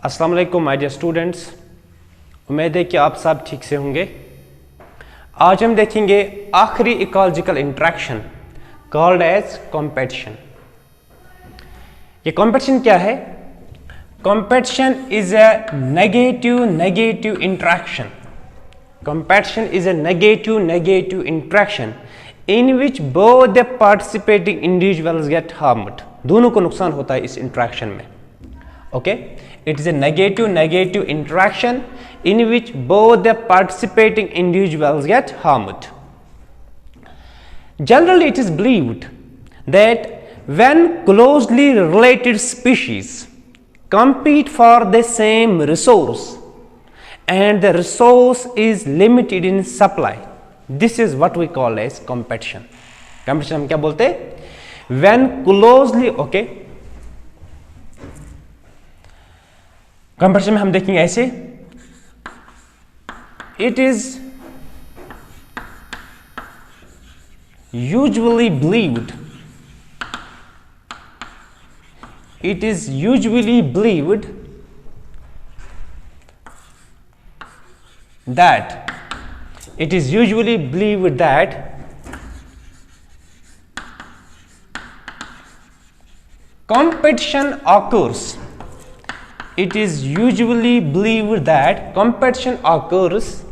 अस्सलाम वालेकुम my dear students, उम्मीद है कि आप सब ठीक से होंगे। आज हम देखेंगे आखिरी ecological interaction called as competition. ये कॉम्पिटिशन क्या है? Competition is a negative interaction. Competition is a negative interaction in which both the participating individuals get harmed. दोनों को नुकसान होता है इस interaction में. Okay? It is a negative interaction in which both the participating individuals get harmed. Generally, it is believed that when closely related species compete for the same resource and the resource is limited in supply, this is what we call as competition. Competition हम क्या बोलते हैं? When closely, okay, competition में हम देखेंगे ऐसे, it is usually believed that competition occurs. It is usually believed that competition occurs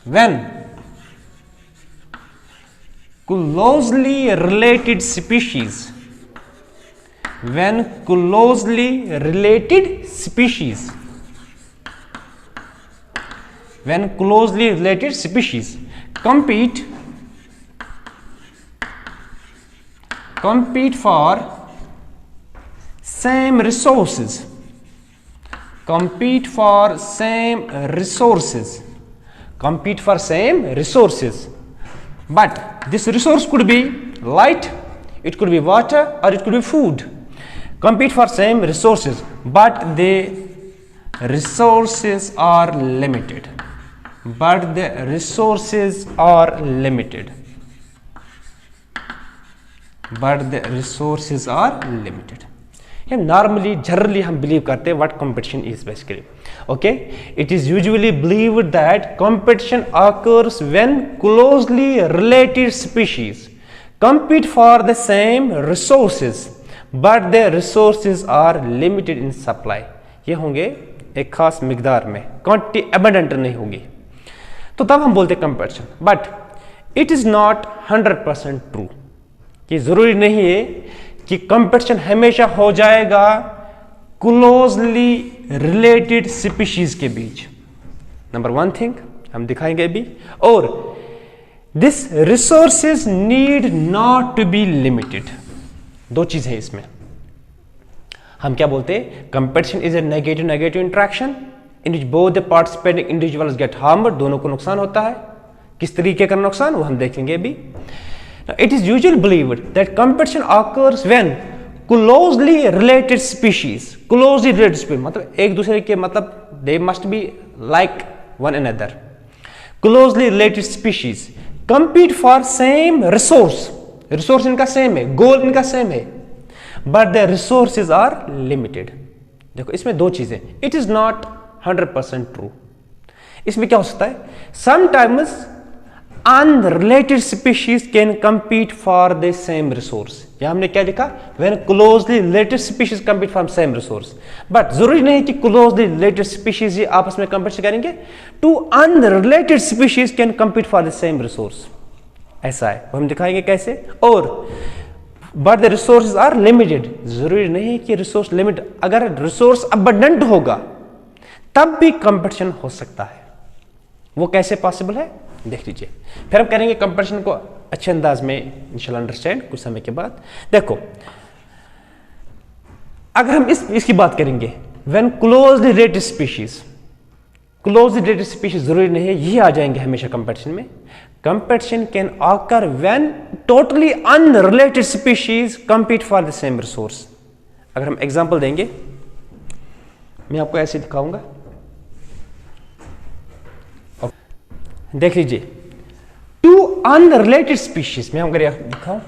when closely related species compete for same resources, but this resource could be light, it could be water, or it could be food. Compete for same resources, but the resources are limited. Normally, generally हम believe करते हैं what competition is basically. Okay, it is usually believed that competition occurs when closely related species compete for the same resources, but the resources are limited in supply. ये होंगे एक खास मिकदार में, quantity abundant नहीं होगी, तो तब हम बोलते हैं comparison. But it is not 100% true. कि जरूरी नहीं है कि कंपैरिजन हमेशा हो जाएगा क्लोजली रिलेटेड स्पीशीज के बीच. नंबर वन थिंग हम दिखाएंगे अभी. और this resources need not to be limited. दो चीजें हैं इसमें. हम क्या बोलते हैं? Competition is a negative interaction in which both the participating individuals get harmed. दोनों को नुकसान होता है. किस तरीके का नुकसान वो हम देखेंगे अभी. It is usually believed that competition occurs when closely related species मतलब एक दूसरे के, मतलब they must be like one another. Closely related species compete for same resource इनका सेम है, गोल इनका सेम है, but the resources are limited. देखो इसमें दो चीजें. It is not 100% true. इसमें क्या हो सकता है? Sometimes unrelated species can compete for the same resource. यहां हमने क्या लिखा? When closely related species compete for same resource. But जरूरी नहीं कि क्लोजली रिलेटेड स्पीशीज ही आपस में कंपीट करेंगे. Two unrelated species can compete for the same resource. ऐसा है, वो हम दिखाएंगे कैसे. और but the resources are limited. जरूरी नहीं कि रिसोर्स लिमिट, अगर रिसोर्स अबंडेंट होगा तब भी कंपटीशन हो सकता है. वो कैसे पॉसिबल है देख लीजिए. फिर हम करेंगे कंपटीशन को अच्छे अंदाज में इंशाल्लाह अंडरस्टैंड कुछ समय के बाद. देखो अगर हम इसकी बात करेंगे, व्हेन क्लोजली रिलेटेड स्पीशीज जरूरी नहीं है ये आ जाएंगे हमेशा कंपटीशन में. Competition can occur when totally unrelated species compete for the same resource. अगर हम एग्जांपल देंगे, मैं आपको ऐसे दिखाऊंगा. देख लीजिए, टू अनरिलेटेड स्पीशीज में हम अगर दिखाऊं,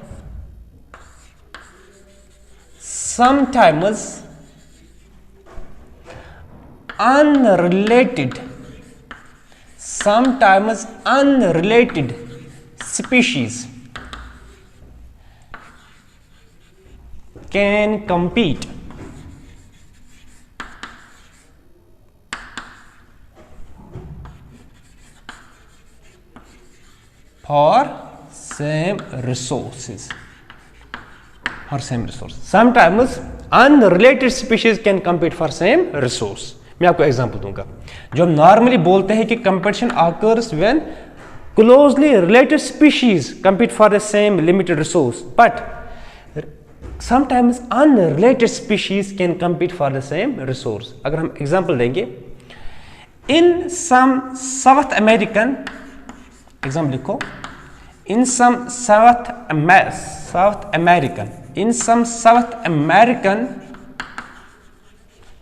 sometimes unrelated, sometimes unrelated species can compete for same resources. For same resource. Sometimes unrelated species can compete for same resource. मैं आपको एग्जांपल दूंगा. जो हम नॉर्मली बोलते हैं कि competition occurs when closely related species compete for the same limited resource, but sometimes unrelated species can compete for the same resource. अगर हम एग्जांपल देंगे, in some South American, example लिखो, in some South American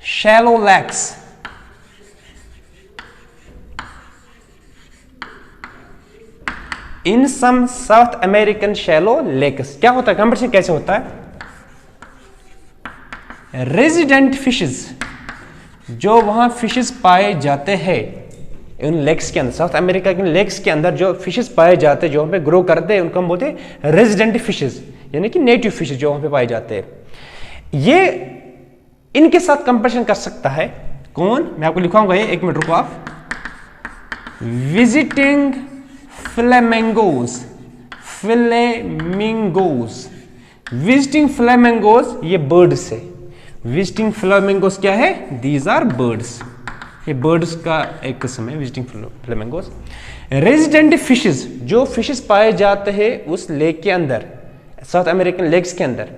shallow lakes, in some South American shallow lakes, क्या होता है, competition कैसे होता है? रेजिडेंट फिशेस, जो वहां फिशेस पाए जाते हैं उन लेक्स के अंदर, साउथ अमेरिका के लेक्स के अंदर जो फिशेस पाए जाते हैं, जो वहां पे ग्रो करते हैं, उनको हम बोलते हैं रेजिडेंट फिशेस, यानी कि नेटिव फिशेस जो वहां पे पाए जाते हैं. ये इनके साथ कंपैरिजन कर सकता है कौन? मैं आपको लिखवाऊंगा ये, एक मिनट रुको आप. विजिटिंग फ्लेमिंगोज, विजिटिंग फ्लेमिंगोज ये बर्ड्स है. विजिटिंग फ्लेमिंगोज क्या है? These are birds. ये बर्ड्स का एक किस्म है विजिटिंग फ्लेमिंगोज. रेजिडेंट फिशेस, जो फिशेस पाए जाते हैं उस लेक के अंदर, साउथ अमेरिकन लेक्स के अंदर.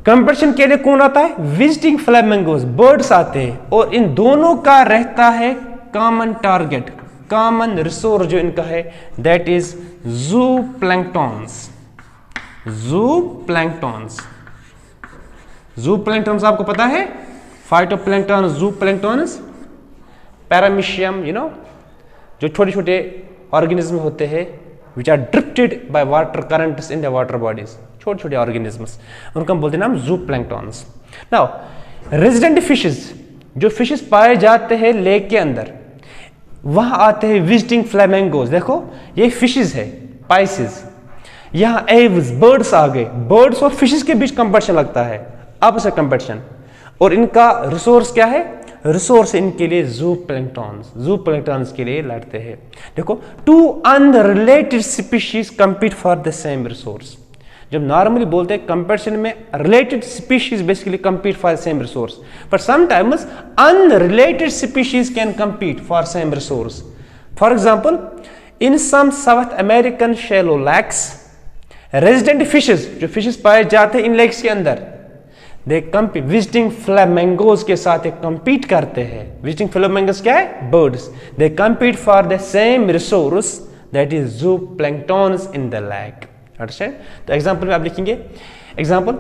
कंपटीशन के लिए कौन आता है? विजिटिंग फ्लेमिंगोज, बर्ड्स आते हैं, और इन दोनों का रहता है कॉमन टारगेट, कॉमन रिसोर्स जो इनका है, दैट इज ज़ूप्लैंक्टन्स आपको पता है, फाइटोप्लैंक्टन, ज़ूप्लैंक्टन्स, पैरामीशियम, जो छोटे छोटे ऑर्गेनिज्म होते हैं which are drifted by water currents in the water bodies, छोटे छोटे ऑर्गेनिज्म्स, उनको हम बोलते हैं नाम ज़ूप्लैंक्टन्स. नाउ रेजिडेंट फिशेस, जो फिशेस पाए जाते हैं लेक के अंदर, वहां आते हैं विजिटिंग फ्लेमिंगोज. देखो ये फिशेस है, पाइसेस, यहां एव्स, बर्ड्स आ गए. बर्ड्स और फिशेस के बीच कंपटीशन लगता है, आपस में कंपटीशन, और इनका रिसोर्स क्या है? रिसोर्स इनके लिए ज़ूप्लैंक्टन्स के लिए लड़ते हैं. देखो, two unrelated species compete for the same resource. जब नॉर्मली बोलते हैं कंपटीशन में, related species basically compete for same resource, but sometimes unrelated species can compete for same resource. For example, in some South American shallow lakes, resident fishes, जो fishes पाए जाते हैं इन lakes के अंदर, दे कंपीट, विजिटिंग फ्लेमिंगोज के साथ एक compete करते हैं. विजिटिंग फ्लेमिंगोज क्या है? Birds. They compete for the same resource, that is zooplanktons in the lake. Understand? तो एग्जांपल में आप लिखेंगे, example,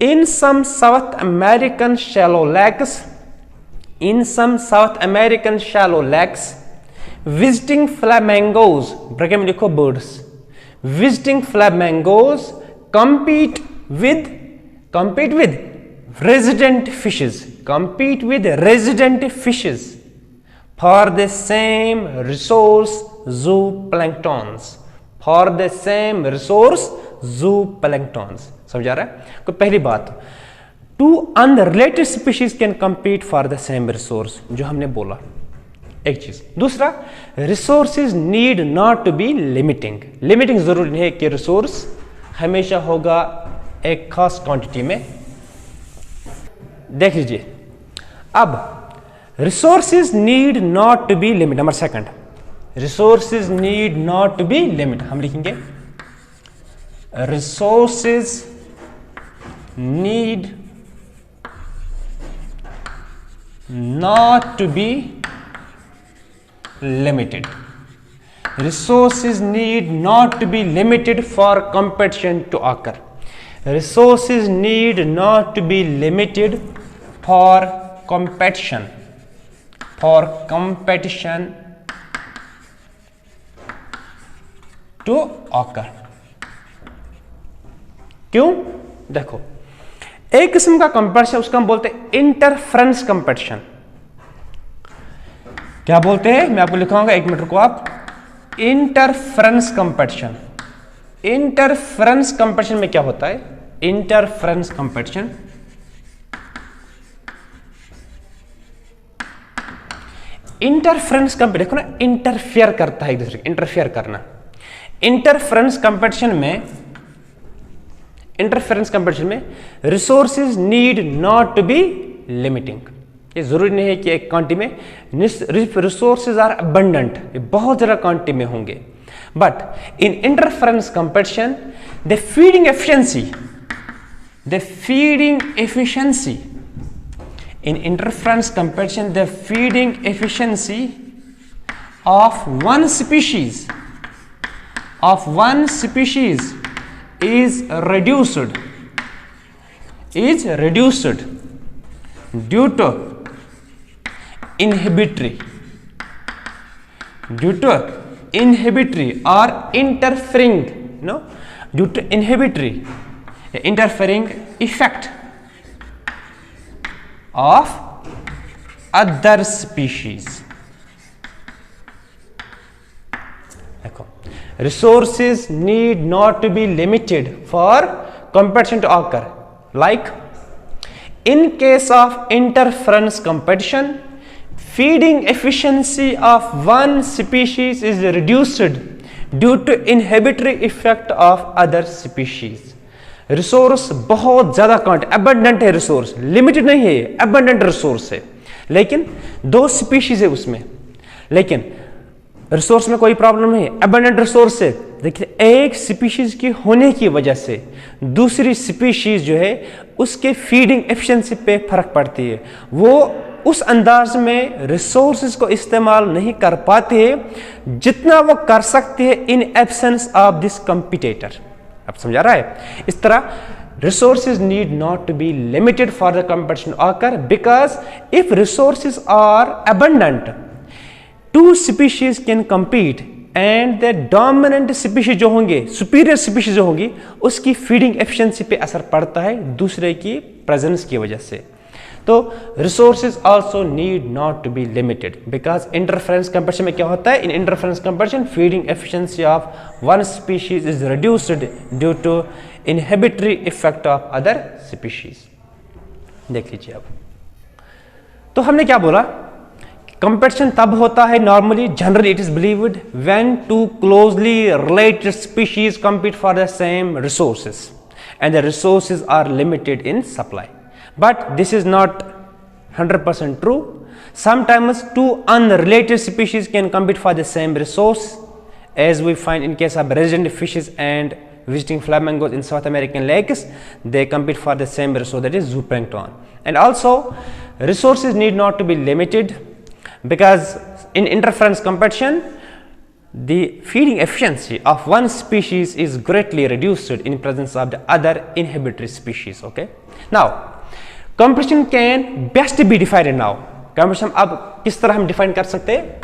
in some South American shallow lakes, in some South American shallow lakes, visiting flamingos, bracket में लिखो birds, visiting flamingos compete with resident fishes for the same resource zooplanktons, समझ आ रहा है? तो पहली बात, two unrelated species can compete for the same resource, जो हमने बोला, एक चीज. दूसरा, resources need not to be limiting. जरूरी नहीं है कि रिसोर्स हमेशा होगा एक खास क्वांटिटी में. देख लीजिए, अब resources need not to be limit. Number second, resources need not to be limit. हम लिखेंगे resources need not to be limited. Resources need not to be limited for competition to occur. Resources need not to be limited for competition to occur. क्यों? देखो, एक किस्म का competition, उसका हम बोलते हैं इंटरफ्रेंस कंपटीशन. क्या बोलते हैं, मैं आपको लिखाऊंगा, 1 मिनट रुको आप। Interference competition. इंटरफेरेंस कंपटीशन में क्या होता है, इंटरफेरेंस कंपटीशन इंटरफेरेंस कंपटीशन देखो ना, इंटरफेयर करता है एक दूसरे, इंटरफेयर करना। इंटरफेरेंस कंपटीशन में resources need not to be limiting. ये जरूरी नहीं है कि एक क्वांटिटी में रिसोर्सेज आर अबंडेंट, ये बहुत ज्यादा क्वांटिटी में होंगे, but in interference competition the feeding efficiency in interference competition the feeding efficiency of one species is reduced due to inhibitory or interfering due to interfering effect of other species। देखो, resources need not to be limited for competition to occur, like in case of interference competition feeding efficiency of one species is reduced due to inhibitory effect of other species। Resource बहुत ज्यादा quantity, abundant है resource, limited नहीं है, abundant resource है, लेकिन 2 species है उसमें, लेकिन रिसोर्स में कोई प्रॉब्लम नहीं है, अबंडेंट रिसोर्स है, देखिए एक स्पीशीज की होने की वजह से दूसरी स्पीशीज जो है उसके फीडिंग एफिशिएंसी पे फर्क पड़ती है, वो उस अंदाज में रिसोर्सेज को इस्तेमाल नहीं कर पाते हैं जितना वो कर सकते हैं इन एब्सेंस ऑफ दिस कंपीटेटर। अब समझा रहा है, इस तरह resources need not to be limited for the competition to occur because if resources are abundant 2 species can compete and the dominant species जो होंगे, superior species जो होंगी, उसकी feeding efficiency पे असर पड़ता है दूसरे की presence की वजह से। तो resources also need not to be limited because interference competition में क्या होता है, in interference competition feeding efficiency of one species is reduced due to inhibitory effect of other species। देख लीजिए अब, तो हमने क्या बोला, कंपटीशन तब होता है normally, generally it is believed when 2 closely related species compete for the same resources and the resources are limited in supply, but this is not 100% true। Sometimes 2 unrelated species can compete for the same resource, as we find in case of resident fishes and visiting flamingos in South American lakes, they compete for the same resource, that is zooplankton। And also resources need not to be limited because in interference competition the feeding efficiency of one species is greatly reduced in presence of the other inhibitory species। Okay, now competition can best be defined now। competition अब किस तरह हम define कर सकते हैं,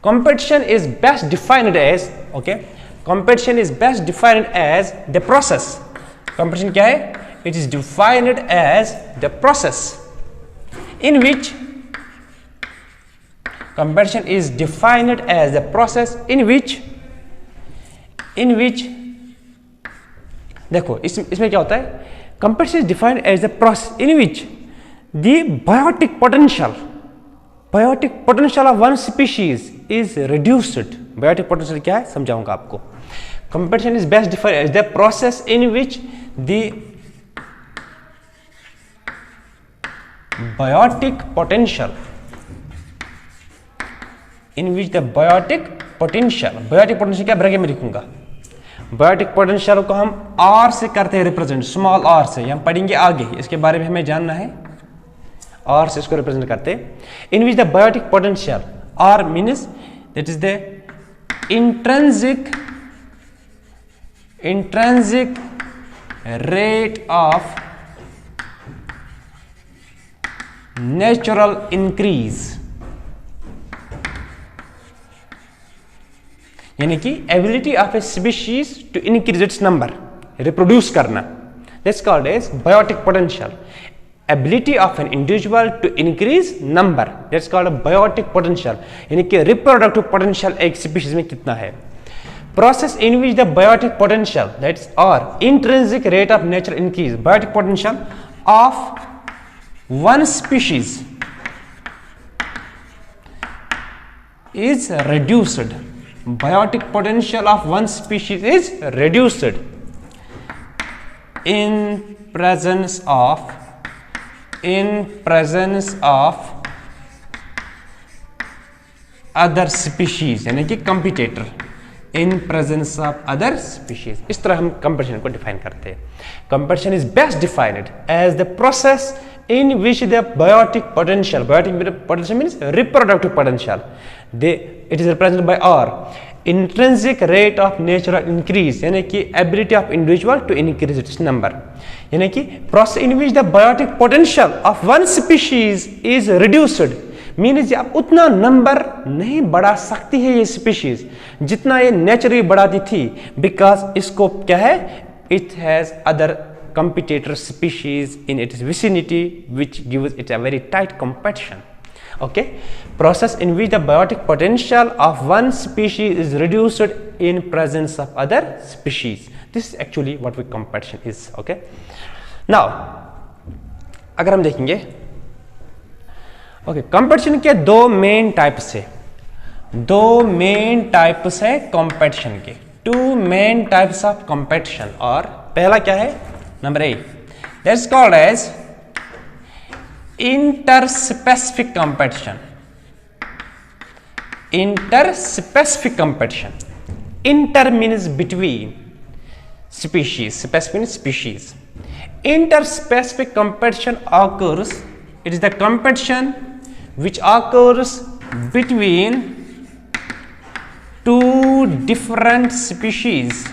competition is best defined as, okay, competition is best defined as the process। competition क्या है, it is defined as the process in which competition is defined as the process in which देखो इसमें क्या होता है, competition is defined as the process in which the biotic potential of one species is reduced। biotic potential क्या है समझाऊंगा आपको। competition is best defined as the process in which the biotic potential क्या ब्रैकेट में लिखूंगा, biotic potential को हम R से करते हैं रिप्रेजेंट, स्मॉल r से, हम पढ़ेंगे आगे, इसके बारे में हमें जानना है, R से इसको रिप्रेजेंट करते हैं, in which the biotic potential R means that is the intrinsic rate of natural increase, यानी कि ability of a species to increase its number, reproduce करना, that's called as biotic potential. ability of an individual to increase number, that's called a biotic potential, यानी कि reproductive potential एक species में कितना है. Process in which the biotic potential, that's or intrinsic rate of nature increase, biotic potential of one species is reduced. Biotic potential of one species is reduced in presence of other species, यानी कि competitor, in presence of other species. इस तरह हम competition को define करते हैं. Competition is best defined as the process in which the biotic potential means reproductive potential, it is represented by R, intrinsic rate of natural increase, यानी कि ability of individual to increase its number, यानी कि process in which the biotic potential of one species is reduced, means अब उतना number नहीं बढ़ा सकती है ये स्पीशीज जितना ये नेचुरली बढ़ाती थी, बिकॉज इसको क्या है, it has other competitor species in its vicinity which gives it a very tight competition. Okay, process in which the biotic potential of one species is reduced in presence of other species. This is actually what we competition is. Okay, now अगर हम देखेंगे competition के दो main types है, competition के two main types of competition. और पहला क्या है, number A, that's called as interspecific competition. Inter means between, species, specific means species. Interspecific competition occurs, it is the competition which occurs between two different species.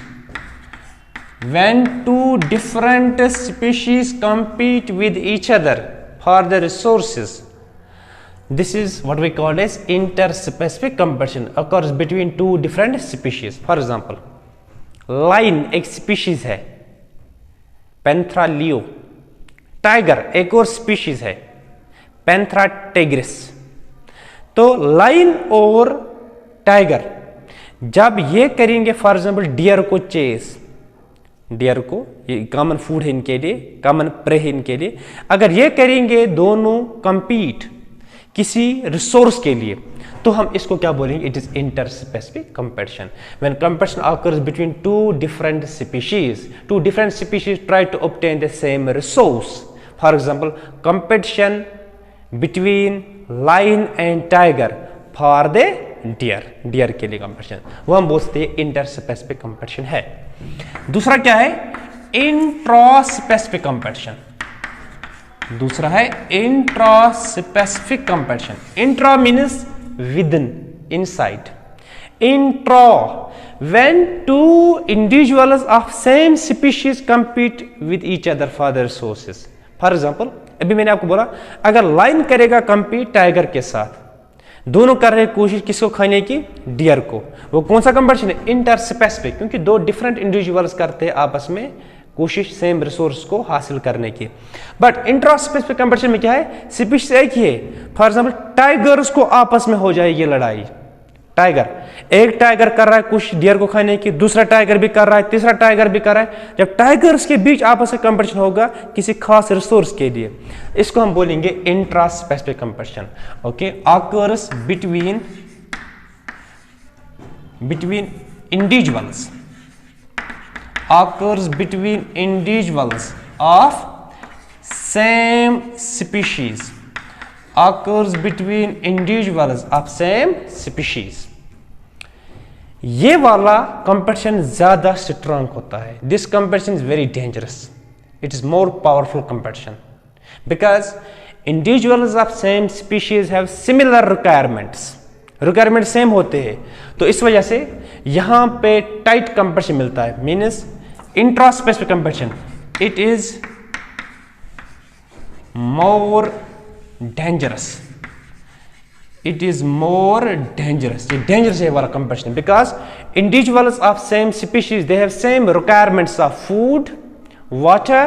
When two different species compete with each other for the resources, this is what we call as interspecific competition occurs between two different species. For example, lion एक species है, Panthera लियो. Tiger एक और species है, Panthera tigris. तो line और tiger जब ये करेंगे, फॉर एग्जांपल डियर को चेस, डियर को, ये कॉमन फूड है इनके लिए, कॉमन प्रे है इनके लिए, अगर ये करेंगे दोनों कंपीट किसी रिसोर्स के लिए, तो हम इसको क्या बोलेंगे, it is interspecific competition. When competition occurs between two different species try to obtain the same resource. For example, competition between lion and tiger for the deer के लिए कंपटीशन, वो हम बोलते हैं इंटरस्पेसिफिक कंपटीशन है. दूसरा क्या है, इंट्रास्पेसिफिक कंपटीशन. दूसरा है intraspecific competition. Intra means within, inside. Intra, when two individuals of same species compete with each other for the resources. For example, अभी मैंने आपको बोला, अगर लाइन करेगा compete टाइगर के साथ, दोनों कर रहे कोशिश किसको खाने की, डियर को, वो कौन सा कंपटीशन है, इंटरस्पेसिफिक, क्योंकि दो डिफरेंट इंडिविजुअल्स करते हैं आपस में कोशिश सेम रिसोर्स को हासिल करने की. बट इंट्रास्पेसिफिक कंपटीशन में क्या है, स्पीशीज एक ही है. फॉर एग्जांपल, टाइगर्स को आपस में हो जाएगी लड़ाई. एक टाइगर कर रहा है कुछ डियर को खाने की, दूसरा टाइगर भी कर रहा है, तीसरा टाइगर भी कर रहा है. जब टाइगर्स के बीच आपस में कंपटीशन होगा किसी खास रिसोर्स के लिए, इसको हम बोलेंगे intraspecific competition. Okay, occurs between individuals, occurs between individuals of same species, occurs between individuals of same species. ये वाला कंपटीशन ज्यादा स्ट्रांग होता है. This competition is very dangerous, it is more powerful competition because individuals of same species have similar requirement same होते हैं. तो इस वजह से यहां पे टाइट कंपटीशन मिलता है. Means intraspecific competition, it is more dangerous, it is more dangerous. ये dangerous है वाला competition because individuals of same species, they have same requirements of food, water,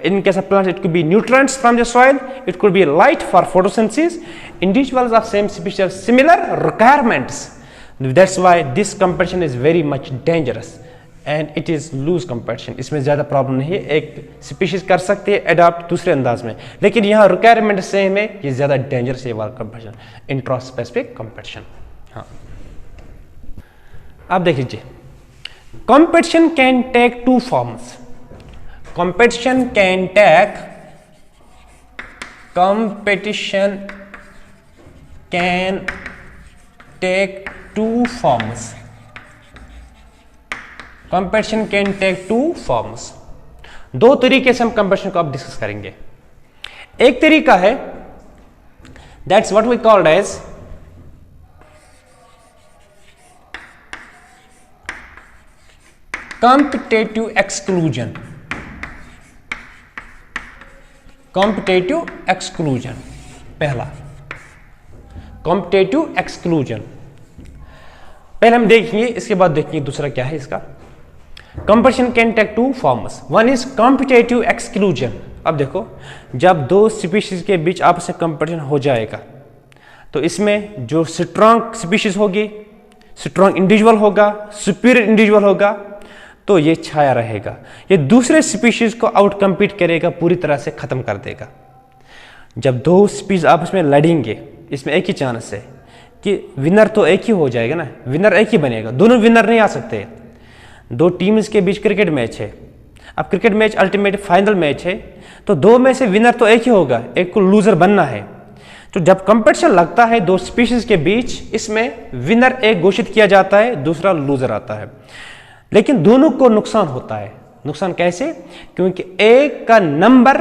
In case of plants, it could be nutrients from the soil, it could be light for photosynthesis. Individuals of same species have similar requirements. That's why this competition is very much dangerous and it is loose competition. इसमें ज़्यादा problem नहीं है, एक species कर सकते हैं adopt दूसरे अंदाज में, लेकिन यहाँ रिक्वायरमेंट सेम है, ये ज़्यादा डेंजरस है वाला competition, इंट्रा स्पेसिफिक competition. हाँ, आप देख लीजिए, competition can take two forms. Competition can take two forms. Competition can take two forms. दो तरीके से हम कंपटीशन को अब डिस्कस करेंगे. एक तरीका है, that's what we called as competitive exclusion. Competitive exclusion पहला, competitive exclusion पहले हम देखेंगे, इसके बाद देखेंगे दूसरा क्या है इसका. Competition can take two forms. One is competitive exclusion. अब देखो, जब दो स्पीशीज के बीच आपस में कंपटीशन हो जाएगा तो इसमें जो स्ट्रॉन्ग स्पीशीज होगी, स्ट्रॉन्ग इंडिविजुअल होगा, सुपीरियर इंडिविजुअल होगा, तो ये छाया रहेगा, ये दूसरे स्पीशीज को आउट कम्पीट करेगा, पूरी तरह से खत्म कर देगा. जब दो स्पीशीज आपस में लड़ेंगे, इसमें एक ही चांस है कि विनर तो एक ही हो जाएगा ना, विनर एक ही बनेगा, दोनों विनर नहीं आ सकते. दो टीम्स के बीच क्रिकेट मैच है, अब cricket match ultimate final match है, तो दो में से विनर तो एक ही होगा, एक को लूजर बनना है. तो जब कंपटीशन लगता है दो स्पीशीज के बीच, इसमें विनर एक घोषित किया जाता है, दूसरा लूजर आता है, लेकिन दोनों को नुकसान होता है. नुकसान कैसे? क्योंकि एक का नंबर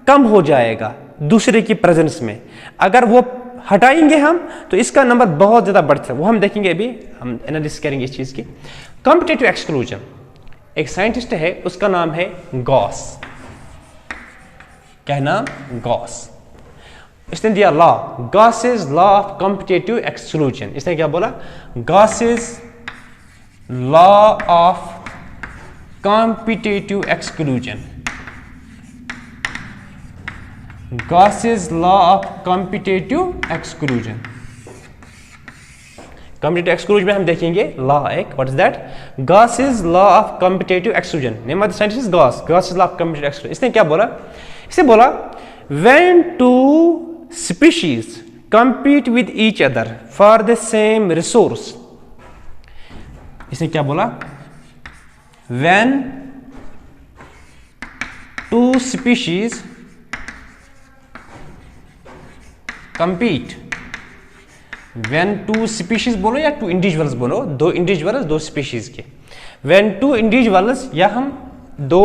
कम हो जाएगा दूसरे की प्रेजेंस में. अगर वो हटाएंगे हम तो इसका नंबर बहुत ज्यादा बढ़ता है, वो हम देखेंगे, अभी हम एनालिसिस करेंगे इस चीज की. कॉम्पिटिटिव एक्सक्लूजन, एक साइंटिस्ट है, उसका नाम है गॉस. क्या नाम? गॉस. इसने दिया law, Gauss's law of competitive exclusion. इसने क्या बोला? Gauss's law of competitive exclusion. Gauss's law of competitive exclusion. Competitive exclusion में हम देखेंगे law एक, what is that? Gauss's law of competitive exclusion. Name of the scientist is Gauss. Gauss's law of competitive exclusion. इसने क्या बोला? इसने बोला when two species compete with each other for the same resource. इसने क्या बोला? When two species compete, when two species बोलो या two individuals बोलो, दो individuals दो species के, when two individuals, या हम दो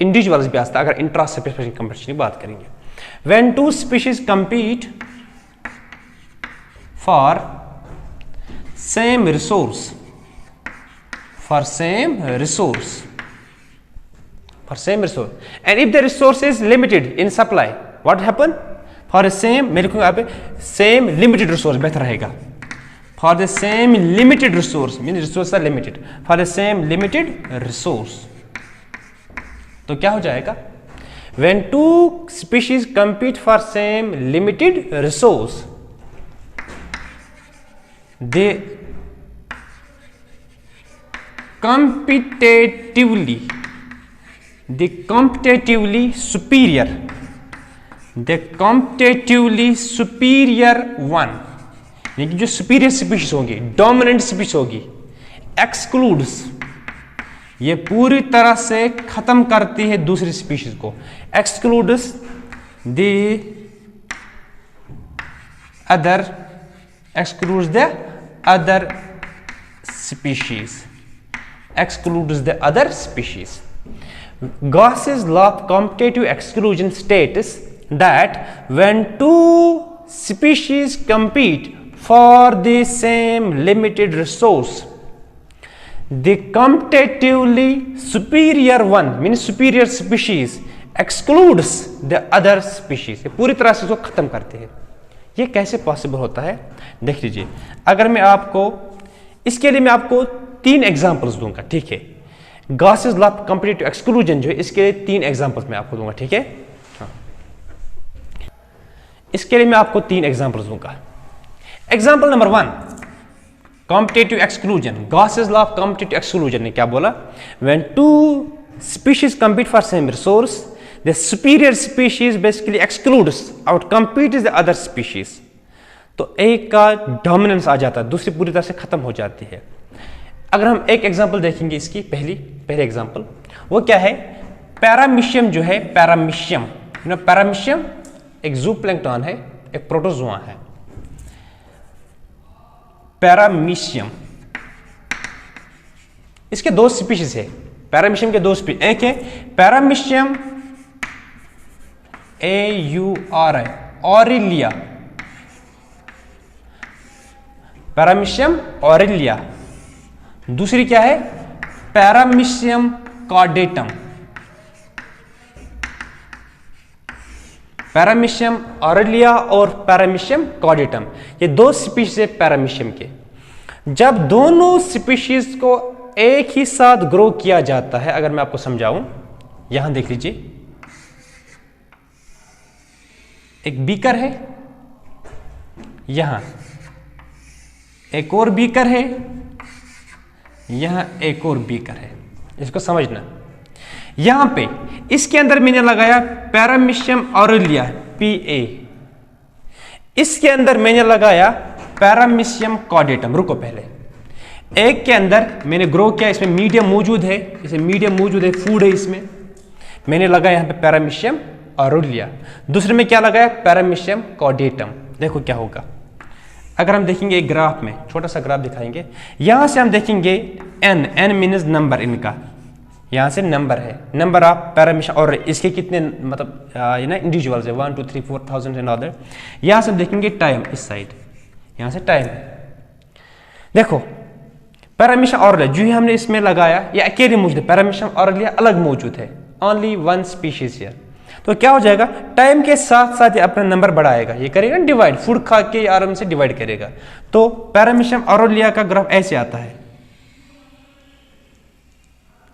individuals भी आ सकता है अगर इंट्रा स्पेसिफिक कंपटीशन की बात करेंगे. When two species compete for same resource, for same resource, and if the resource is limited in supply, what happen? For the same, मैं लिखूंगा यहाँ पे same limited resource बेहतर रहेगा. For the same limited resource, means resources are limited. For the same limited resource, तो क्या हो जाएगा? When two species compete for same limited resource, they competitively superior one, यानी कि जो सुपीरियर स्पीशीज होगी, डोमिनेंट स्पीशीज होगी, एक्सक्लूड्स, ये पूरी तरह से खत्म करती है दूसरी स्पीशीज को. Excludes the other species. Excludes the other species. Gauss's law of competitive exclusion states that when two species compete for the same limited resource, the competitively superior one, means superior species, excludes the other species. ये पूरी तरह से इसको खत्म करते हैं. ये कैसे पॉसिबल होता है देख लीजिए. अगर मैं आपको इसके लिए मैं आपको 3 एग्जांपल्स दूंगा, ठीक है. Gauss's law of competitive exclusion जो है, इसके 3 एग्जांपल्स मैं आपको दूंगा, ठीक है। हाँ, इसके लिए मैं आपको 3 एग्जांपल्स दूंगा। Example number 1, competitive exclusion. Gauss's law of competitive exclusion ने क्या बोला? When 2 species compete for same resource, the superior species basically excludes, outcompetes the other species। तो एक का डोमिनेंस आ जाता है, दूसरी पूरी तरह से खत्म हो जाती है। अगर हम एक एग्जांपल देखेंगे इसकी, पहले एग्जांपल वो क्या है? पैरामीशियम जो है, पैरामीशियम, पैरामीशियम एक जूप्लैंक्टन है, एक प्रोटोजोआ है। पैरामीशियम, इसके 2 स्पीशीज है। पैरामीशियम के 2 स्पीशीज, एक है paramecium AURI Aurelia, paramecium Aurelia. दूसरी क्या है? पैरामीशियम कॉर्डेटम। पैरामीशियम ऑरिलिया और पैरामीशियम कॉर्डेटम, ये 2 स्पीशीज है पैरामीशियम के। जब दोनों स्पीशीज को एक ही साथ ग्रो किया जाता है, अगर मैं आपको समझाऊं, यहां देख लीजिए, एक बीकर है, यहां एक और बीकर है, यहां एक और बीकर है। इसको समझना, यहां पे इसके अंदर मैंने लगाया पैरामीशियम ऑरिलिया PA, इसके अंदर मैंने लगाया पैरामीशियम कॉर्डेटम। रुको, पहले एक के अंदर मैंने ग्रो किया, इसमें मीडियम मौजूद है, इसमें मीडियम मौजूद है, फूड है इसमें, मैंने लगाया यहां पे पैरामीशियम ऑरिलिया। दूसरे में क्या लगाया? पैरामीशियम कॉर्डेटम। देखो क्या होगा, अगर हम देखेंगे एक ग्राफ में, छोटा सा ग्राफ दिखाएंगे, यहां से हम देखेंगे n मीन्स नंबर इनका, यहां से नंबर है, नंबर ऑफ पैरामीशियम, और इसके कितने मतलब इंडिविजुअल्स है, 1 2 3 4,000 एंड अदर। यहां से हम देखेंगे टाइम, इस साइड यहां से टाइम है। देखो पैरामीशियम ऑरिलिया जो हमने इसमें लगाया, ये अकेले मौजूद है, पैरामीशियम ऑरिलिया अलग मौजूद है, ओनली 1 स्पीशीज हियर। तो क्या हो जाएगा? टाइम के साथ साथ ये अपना नंबर बढ़ाएगा, ये करेगा डिवाइड, फूड खा के आराम से डिवाइड करेगा। तो पैरामीशियम ऑरिलिया का ग्राफ ऐसे आता है,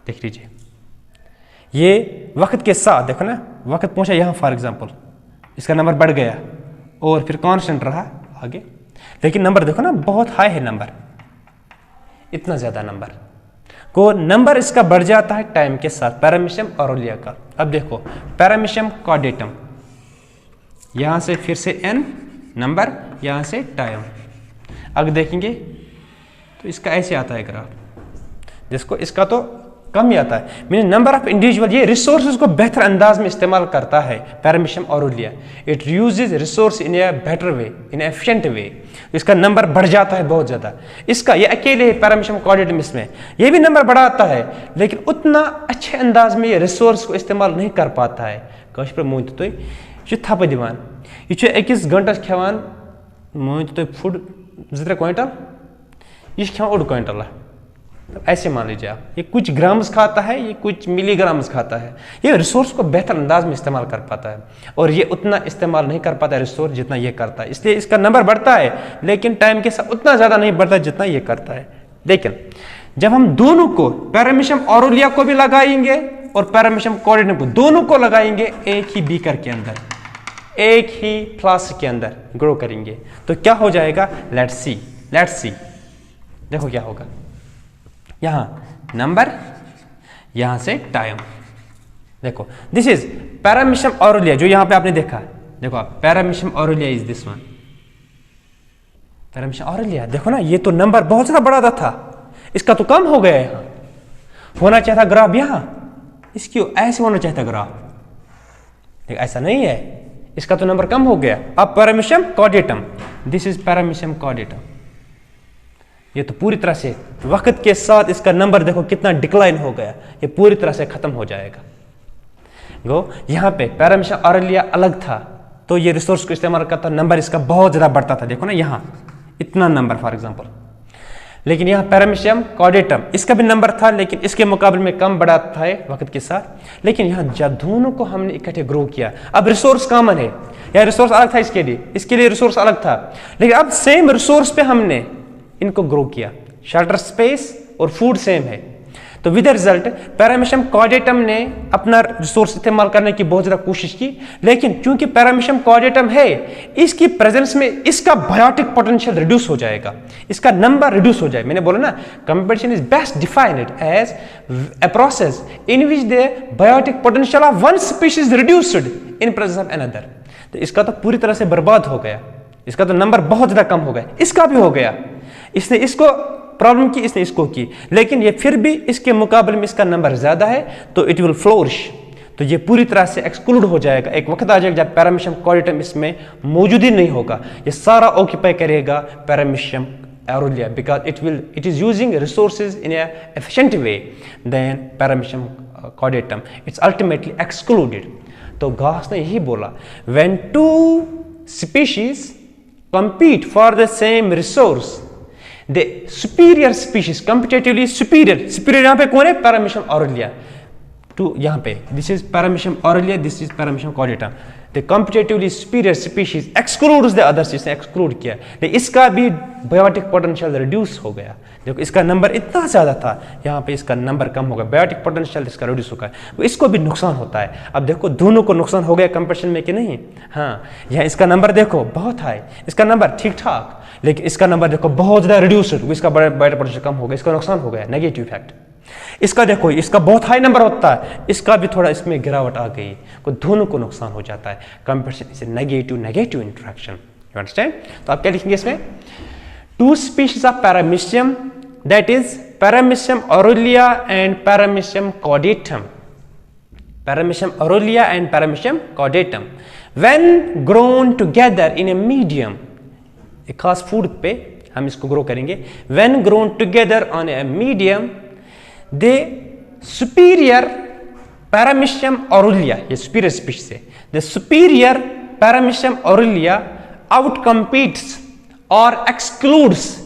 देख लीजिए, ये वक्त के साथ देखो ना, वक्त पहुंचा यहां फॉर एग्जांपल, इसका नंबर बढ़ गया और फिर कांस्टेंट रहा आगे, लेकिन नंबर देखो ना बहुत हाई है नंबर, इतना ज्यादा नंबर को नंबर इसका बढ़ जाता है टाइम के साथ, पैरामीशियम ऑरिलिया का। अब देखो पैरामीशियम कॉर्डेटम, यहां से फिर से n नंबर, यहां से टाइम। अगर देखेंगे तो इसका ऐसे आता है ग्राफ, जिसको इसका तो कम ही आता है, मीन नंबर ऑफ इंडिविजुअल, ये रिसोर्सेज को बेहतर अंदाज में इस्तेमाल करता है paramecium Aurelia. It uses resource in a better way, in efficient way, इसका नंबर बढ़ जाता है बहुत ज्यादा। इसका ये अकेले पैरामीशियम कॉर्डेटम, इसमें ये भी नंबर बढ़ाता है, लेकिन उतना अच्छे अंदाज में ये रिसोर्स को इस्तेमाल नहीं कर पाता है। कश पे मोन तो थप दिवान, ये अकिस घंटस खेवान मोन तो फूड 2-3 क्विंटल, ये खेवान 1 क्विंटल। ऐसे मान लीजिए आप, ये कुछ ग्राम्स खाता है, ये कुछ मिलीग्राम्स खाता है। ये रिसोर्स को बेहतर अंदाज में इस्तेमाल कर पाता है, और ये उतना इस्तेमाल नहीं कर पाता है रिसोर्स जितना ये करता है, इसलिए इसका नंबर बढ़ता है, लेकिन टाइम के साथ उतना ज्यादा नहीं बढ़ता जितना ये करता है। लेकिन जब हम दोनों को, पैरामीशियम ऑरिलिया को भी लगाएंगे और पैरामीशियम कॉर्डेटम को, दोनों को लगाएंगे एक ही बीकर के अंदर, एक ही फ्लास्क के अंदर ग्रो करेंगे, तो क्या हो जाएगा? लेट्स सी, देखो क्या होगा, यहां नंबर, यहां से टाइम। देखो दिस इज पैरामीशियम ऑरिलिया, जो यहां पे आपने देखा, देखो आप, paramecium Aurelia is this one, paramecium Aurelia. देखो ना, ये तो नंबर बहुत ज्यादा बड़ा था, इसका तो कम हो गया, यहां होना चाहिए था ग्राफ, यहां इसकी ऐसे होना चाहिए था ग्राफ, लेकिन ऐसा नहीं है, इसका तो नंबर कम हो गया। अब पैरामीशियम कॉर्डेटम, दिस इज पैरामीशियम कॉर्डेटम, ये तो पूरी तरह से वक्त के साथ इसका नंबर देखो कितना डिक्लाइन हो गया, ये पूरी तरह से खत्म हो जाएगा। गो यहाँ पे पैरामीशियम ऑरिलिया अलग था, तो ये रिसोर्स को इस्तेमाल करता, नंबर इसका बहुत ज्यादा बढ़ता था, देखो ना यहाँ इतना नंबर फॉर एग्जांपल। लेकिन यहाँ पैरामीशियम कॉर्डेटम, इसका भी नंबर था, लेकिन इसके मुकाबले में कम बढ़ा था वक्त के साथ। लेकिन यहाँ जब दोनों को हमने इकट्ठे ग्रो किया, अब रिसोर्स कॉमन है, या रिसोर्स अलग था इसके लिए रिसोर्स अलग था, लेकिन अब सेम रिसोर्स पे हमने इनको ग्रो किया, शेल्टर स्पेस और फूड सेम है, तो विद रिजल्ट पैरामीशियम कॉर्डेटम ने अपना रिसोर्स इस्तेमाल करने की बहुत ज्यादा कोशिश की, लेकिन क्योंकि पैरामीशियम कॉर्डेटम है, इसकी प्रेजेंस में इसका बायोटिक पोटेंशियल रिड्यूस हो जाएगा, इसका नंबर रिड्यूस हो जाए। मैंने बोला ना, competition is best defined as a process in which the biotic potential of one species is reduced in presence of another। तो इसका तो पूरी तरह से बर्बाद हो गया, इसका तो नंबर बहुत ज्यादा कम हो गया, इसका भी हो गया। इसने इसको प्रॉब्लम की, इसने इसको की, लेकिन ये फिर भी इसके मुकाबले में इसका नंबर ज्यादा है, तो इट विल फ्लोरिश। तो ये पूरी तरह से एक्सक्लूड हो जाएगा। एक वक्त आ जाएगा जब पैरामीशियम कॉर्डेटम इसमें मौजूद ही नहीं होगा, ये सारा ऑक्यूपाई करेगा paramecium aurelia because it is using resources in a efficient way than paramecium caudatum, it's ultimately excluded। तो घास ने यही बोला, when two species compete for the same resource, the superior species, competitively superior यहाँ पे कौन है? paramecium aurelia। to यहाँ पे this is paramecium aurelia, this is paramecium caudatum, the competitively superior species excludes the others, इसने exclude किया, लेकिन इसका भी बायोटिक पोटेंशियल रिड्यूस हो गया। देखो इसका नंबर इतना ज़्यादा था, यहाँ पे इसका नंबर कम हो गया, बायोटिक पोटेंशियल इसका रिड्यूस हो गया, तो इसको भी नुकसान होता है। अब देखो दोनों को नुकसान हो गया कंपटीशन में कि नहीं? हाँ, यहाँ इसका नंबर देखो बहुत हाई, इसका नंबर ठीक ठाक, लेकिन इसका नंबर देखो बहुत ज़्यादा रिड्यूस, इसका बायोटिक पोटेंशियल कम हो गया, इसका नुकसान हो गया, नेगेटिव इफेक्ट। इसका देखो, इसका बहुत हाई नंबर होता है, इसका भी थोड़ा इसमें गिरावट आ गई, को दोनों को नुकसान हो जाता है। Competition is negative interaction, you understand? तो आप क्या लिखेंगे इसमें? Two species of paramecium, that is paramecium aurelia and paramecium caudatum, paramecium aurelia and paramecium caudatum when grown together in a medium, एक खास फूड पे हम इसको ग्रो करेंगे, when grown together on a medium, the superior paramecium aurelia, ये superior species है, the superior paramecium aurelia outcompetes और excludes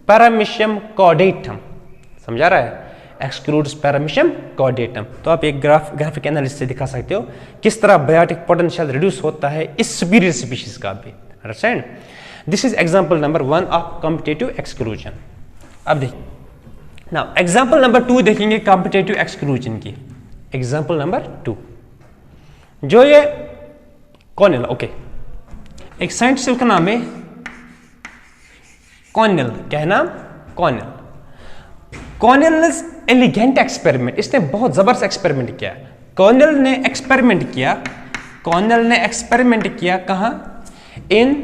paramecium caudatum। समझा रहा है? excludes paramecium caudatum। तो आप एक ग्राफिक एनालिसिस से दिखा सकते हो किस तरह बायोटिक पोटेंशियल रिड्यूस होता है इस superior species का भी। Understand? This is example number 1 of competitive exclusion. अब देखिए, नाउ एग्जांपल नंबर 2 देखेंगे कॉम्पिटिटिव एक्सक्लूजन की। एग्जांपल नंबर 2, जो ये कॉर्नेल, ओके, एक साइंटिस्ट का नाम है कॉर्नेल। क्या है नाम? कॉर्नेल। कॉर्नेल्स एलिगेंट एक्सपेरिमेंट, इसने बहुत जबरदस्त एक्सपेरिमेंट किया। कॉर्नेल ने एक्सपेरिमेंट किया कहां? In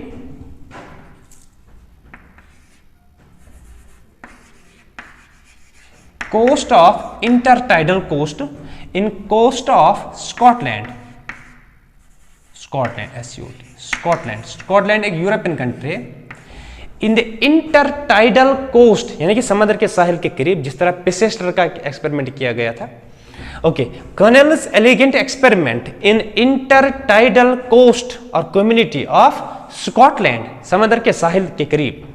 coast of intertidal coast, in coast of Scotland, Scotland एक यूरोपियन कंट्री है। इन द इंटरटाइडल कोस्ट, यानी कि समुद्र के साहिल के करीब, जिस तरह पेसेस्टर का एक्सपेरिमेंट किया गया था। Okay, Cornell's elegant experiment in intertidal coast और कम्युनिटी ऑफ स्कॉटलैंड, समुद्र के साहिल के करीब।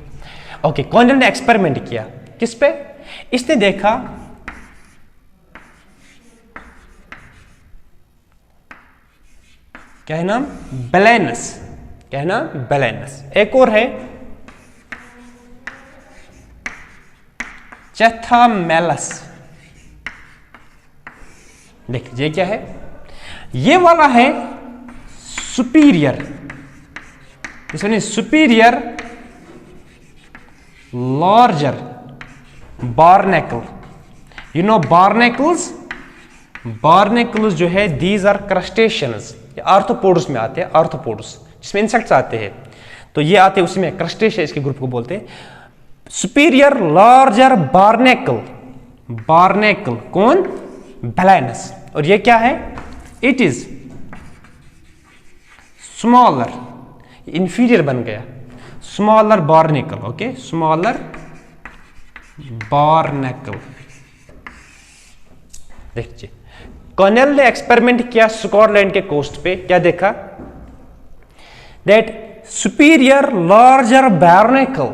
ओके, कॉर्नेल ने एक्सपेरिमेंट किया किस पे? इसने देखा क्या है नाम? बैलेनस। क्या है नाम? बैलेनस। एक और है चैथामेलस। देखिए क्या है, ये वाला है सुपीरियर, इसमें superior larger barnacle, you know barnacles, barnacles जो है these are crustaceans, ये आर्थ्रोपोड्स में आते हैं, आर्थ्रोपोड्स जिसमें इंसेक्ट्स आते हैं, तो ये आते हैं उसमें क्रस्टेशियन इसके ग्रुप को बोलते हैं। सुपीरियर लार्जर बार्नेकल कौन? बैलेनस। और ये क्या है? इट इज स्मॉलर, इंफीरियर बन गया, smaller barnacle. Okay, smaller barnacle. देखिए, कॉर्नेल ने एक्सपेरिमेंट किया स्कॉटलैंड के कोस्ट पे, क्या देखा? That superior larger barnacle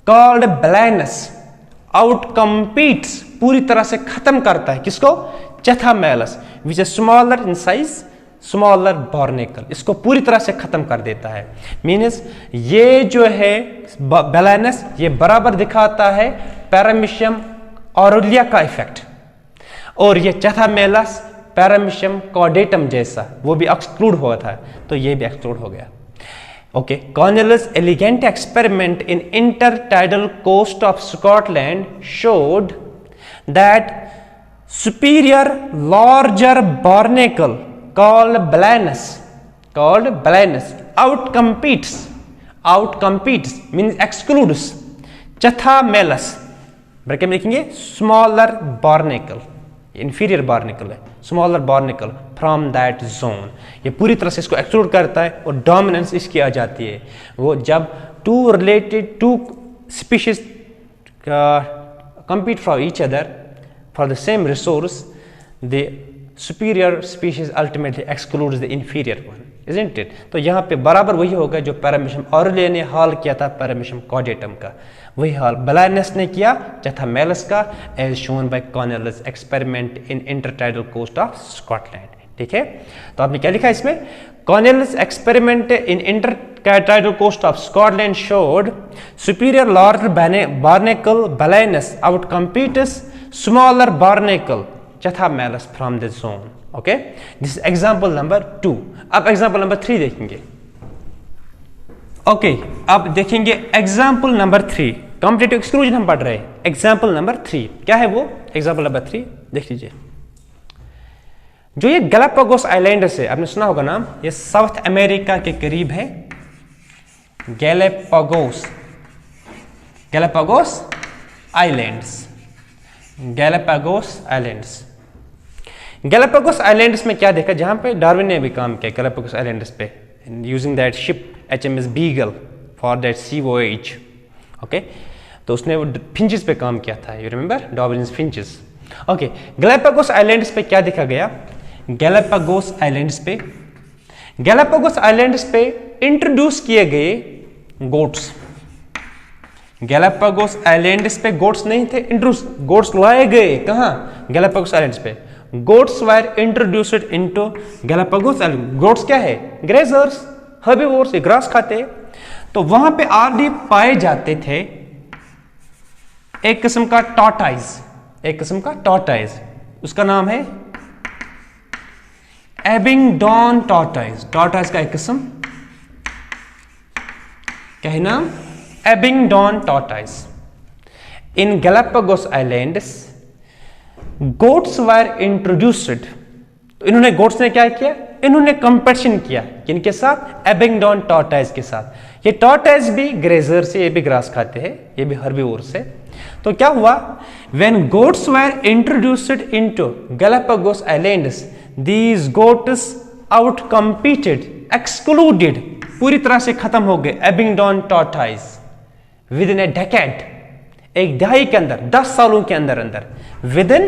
called Balanus outcompetes, पूरी तरह से खत्म करता है किसको? Chthamalus, which is smaller in size, smaller barnacle, इसको पूरी तरह से खत्म कर देता है। मीन्स ये जो है बैलेनस, ये बराबर दिखाता है पैरामीशियम ऑरेलिया का इफेक्ट। और ये चैथामेलस पैरामीशियम कॉर्डेटम जैसा वो भी एक्सक्लूड हुआ था, तो ये भी एक्सक्लूड हो गया। Okay, Cornelius elegant experiment in intertidal coast of Scotland showed that superior larger barnacle called balanus outcompetes means excludes Chathamelus, bracket में लिखेंगे smaller barnacle, inferior barnacle है, smaller barnacle from that zone, ये पूरी तरह से इसको एक्सक्लूड करता है और डोमिनेंस इसकी आ जाती है वो जब two species compete for each other for the same resource, the superior species ultimately excludes the inferior one, isn't it? तो यहाँ पे बराबर वही होगा जो पैरामीशियम ऑरेलिया ने हाल किया था पैरामीशियम कॉर्डेटम का, वही हाल बैलानस ने किया चैथामेलस का, as shown by Cornelius experiment in intertidal coast of Scotland. ठीक है, तो आपने क्या लिखा इसमें, Cornelius experiment in intertidal coast of Scotland showed superior larger barnacle Balanus outcompetes smaller barnacle Chathamelus from the zone. Okay, this is example number 2. अब example number 3 देखेंगे। Okay, अब देखेंगे example number 3, competitive exclusion हम पढ़ रहे हैं। example number 3 क्या है वो example number 3 देख लीजिए। जो ये गैलापागोस आइलैंड से आपने सुना होगा नाम, ये साउथ अमेरिका के करीब है, गैलापागोस आइलैंड्स, गैलापागोस आइलैंड्स में क्या देखा, जहां पे डार्विन ने भी काम किया गैलापागोस आइलैंड्स पे, using that ship HMS Beagle for that sea voyage. Okay, तो उसने वो फिंचेस पे काम किया था, you remember Darwin's finches. Okay, Galapagos islands पे क्या देखा गया, गैलापागोस आइलैंड्स पे इंट्रोड्यूस किए गए गोट्स। गैलापागोस आइलैंड्स पे गोट्स नहीं थे, गोट्स लाए गए कहां, गैलापागोस आइलैंड्स पे। Goats were introduced into Galapagos island. Goats क्या है, ग्रेजर्स, हर्बीवोर्स, ग्रास खाते। तो वहां पे ऑलरेडी पाए जाते थे एक किस्म का टॉर्टाइज, उसका नाम है एबिंगडॉन टॉर्टाइज का एक किस्म, क्या है नाम, Abingdon tortoise. In Galapagos Islands, goats were introduced. इन्होंने गोट्स ने क्या किया, इन्होंने कंपटीशन किया किनके साथ, एबिंगडॉन टॉर्टाइज के साथ। ये टॉर्टाइज भी ग्रेजर से, ये भी ग्रास खाते हैं, ये भी हर्बीवोर से। तो क्या हुआ, when goats were introduced into Galapagos Islands, these goats outcompeted, excluded, पूरी तरह से खत्म हो गए Abingdon tortoise within a decade, एक दहाई के अंदर, 10 सालों के अंदर विद इन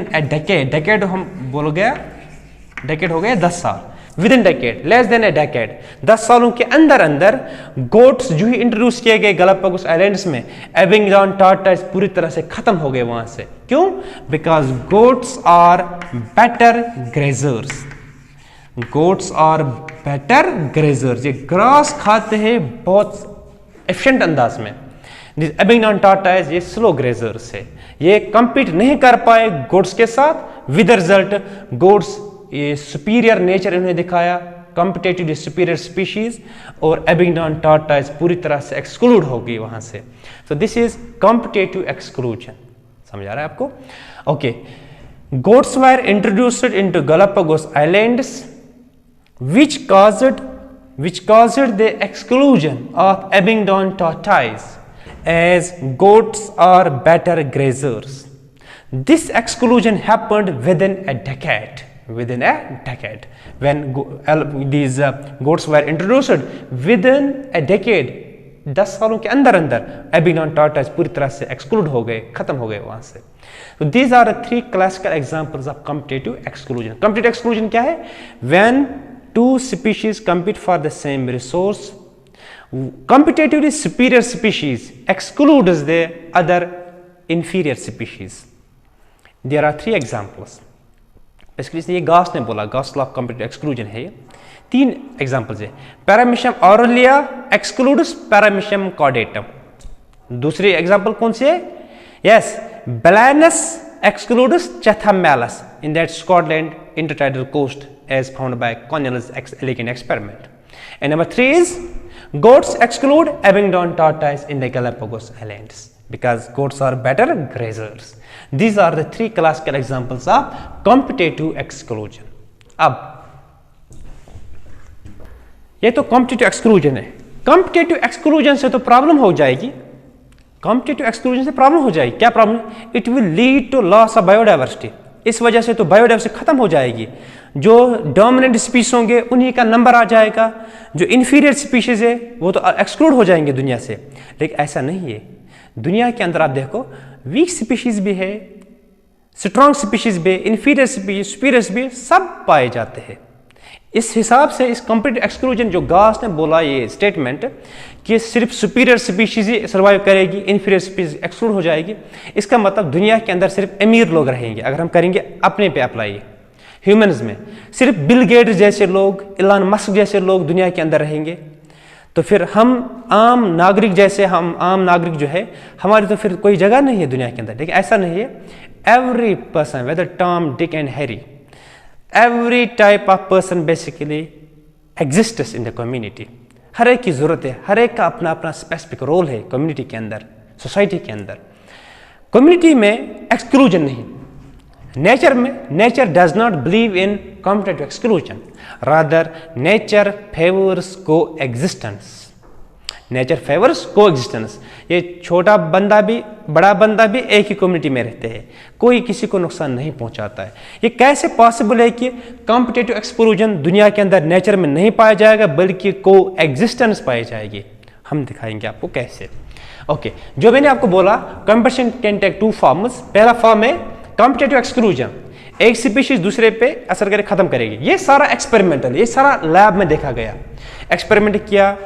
ए डेकेड हम बोल गया, डेकेड हो गया 10 साल, with in decade, less than A decade, 10 सालों के अंदर गोट्स जो ही इंट्रोड्यूस किए गए गैलापागोस आइलैंड्स में, एबिंगडॉन टॉर्टाइज पूरी तरह से खत्म हो गए वहां से। क्यों, because goats are better grazers, ये ग्रास खाते हैं बहुत एफिशिएंट अंदाज में। एबिंगडॉन टॉर्टाइज ये स्लो ग्रेजर्स है, ये कंपीट नहीं कर पाए गोट्स के साथ, विद रिजल्ट गोट्स ये सुपीरियर नेचर इन्होंने दिखाया, कॉम्पिटेटिव सुपीरियर स्पीशीज, और एबिंगडॉन टॉर्टाइज पूरी तरह से एक्सक्लूड हो गई वहां से। So this is competitive exclusion, समझ आ रहा है आपको। Okay, goats were introduced into Galapagos islands which caused the exclusion of Abingdon tortoise, as goats are better grazers. This exclusion happened within a decade. When these goats were introduced, within a decade, 10 सालों के अंदर Abingdon tortoise पूरी तरह से exclude हो गए, खत्म हो गए वहां से। So these are the 3 classical examples of competitive exclusion. Competitive exclusion क्या है? When 2 species compete for the same resource, competitively superior species excludes the other inferior species. There are 3 examples. Basically ये गास ने बोला, गास लॉ ऑफ competitive exclusion है ये। 3 examples है। Paramecium aurelia excludes Paramecium caudatum. दूसरी example कौन सी है? Yes, Balanus excludes Chathamellus in that Scotland intertidal coast as found by Cornelius elegant experiment. And number 3 is goats exclude Abingdon tortoise in the Galapagos Islands because goats are better grazers. These are the 3 classical examples of competitive exclusion. अब ये तो competitive exclusion है. Competitive exclusion से तो problem हो जाएगी. Competitive exclusion से problem हो जाएगी. क्या problem? It will lead to loss of biodiversity. इस वजह से तो बायोडाइवर्सिटी खत्म हो जाएगी. जो डोमिनेंट स्पीशीज होंगे उन्हीं का नंबर आ जाएगा. जो इंफीरियर स्पीशीज है वो तो एक्सक्लूड हो जाएंगे दुनिया से. लेकिन ऐसा नहीं है. दुनिया के अंदर आप देखो वीक स्पीशीज भी है, स्ट्रॉन्ग स्पीशीज भी, इंफीरियर स्पीशीज, सुपीरियर भी सब पाए जाते हैं. इस हिसाब से इस कॉम्पिटिटिव एक्सक्लूजन जो गास ने बोला ये स्टेटमेंट कि सिर्फ सुपीरियर स्पीशीज ही सर्वाइव करेगी, इंफीरियर स्पीशीज एक्सक्लूड हो जाएगी, इसका मतलब दुनिया के अंदर सिर्फ अमीर लोग रहेंगे. अगर हम करेंगे अपने पे अप्लाई ह्यूमंस में, सिर्फ बिल गेट्स जैसे लोग, इलान मस्क जैसे लोग दुनिया के अंदर रहेंगे, तो फिर हम आम नागरिक जैसे, हम आम नागरिक जो है हमारी तो फिर कोई जगह नहीं है दुनिया के अंदर. लेकिन ऐसा नहीं है. Every person, whether Tom, Dick and Harry, every type of person basically exists in the community. हर एक की ज़रूरत है, हर एक का अपना अपना स्पेसिफिक रोल है कम्युनिटी के अंदर, सोसाइटी के अंदर. कम्युनिटी में एक्सक्लूजन नहीं. नेचर में, nature does not believe in competitive exclusion, rather nature favours coexistence. Nature favours को एग्जिस्टेंस. ये छोटा बंदा भी बड़ा बंदा भी एक ही कम्युनिटी में रहते हैं, कोई किसी को नुकसान नहीं पहुंचाता है. ये कैसे पॉसिबल है कि कॉम्पिटिटिव एक्सक्लूजन दुनिया के अंदर नेचर में नहीं पाया जाएगा बल्कि को एग्जिस्टेंस पाई जाएगी? हम दिखाएंगे आपको कैसे. ओके, जो मैंने आपको बोला कंपटीशन कैन टेक 2 फॉर्म्स. पहला फॉर्म है कॉम्पिटिटिव एक्सक्लूजन, एक स्पीशीज दूसरे पे असर करके खत्म करेगी. ये सारा एक्सपेरिमेंटल, ये सारा लैब में देखा गया. एक्सपेरिमेंट किया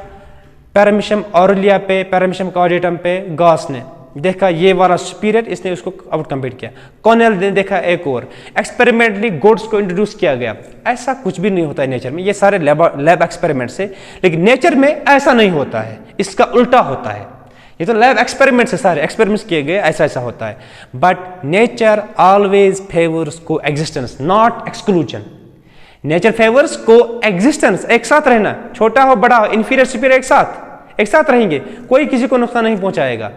पैरामीशियम ऑरेलिया पे, पैरामीशियम कॉर्डेटम पे. गॉस ने देखा ये वाला सुपीरियर, इसने उसको आउट कम्पीट किया. कॉर्नेल ने देखा एक और. एक्सपेरिमेंटली गोड्स को इंट्रोड्यूस किया गया. ऐसा कुछ भी नहीं होता है नेचर में. ये सारे लैब एक्सपेरिमेंट्स है, लेकिन नेचर में ऐसा नहीं होता है, इसका उल्टा होता है. ये तो लैब एक्सपेरिमेंट्स से सारे एक्सपेरिमेंट्स किए गए, ऐसा ऐसा होता है. बट नेचर ऑलवेज फेवर्स को existence, not exclusion. Nature favours को एग्जिस्टेंस, एक साथ रहना, छोटा हो बड़ा हो, इंफीरियर सुपीरियर एक साथ रहेंगे, कोई किसी को नुकसान नहीं पहुंचाएगा.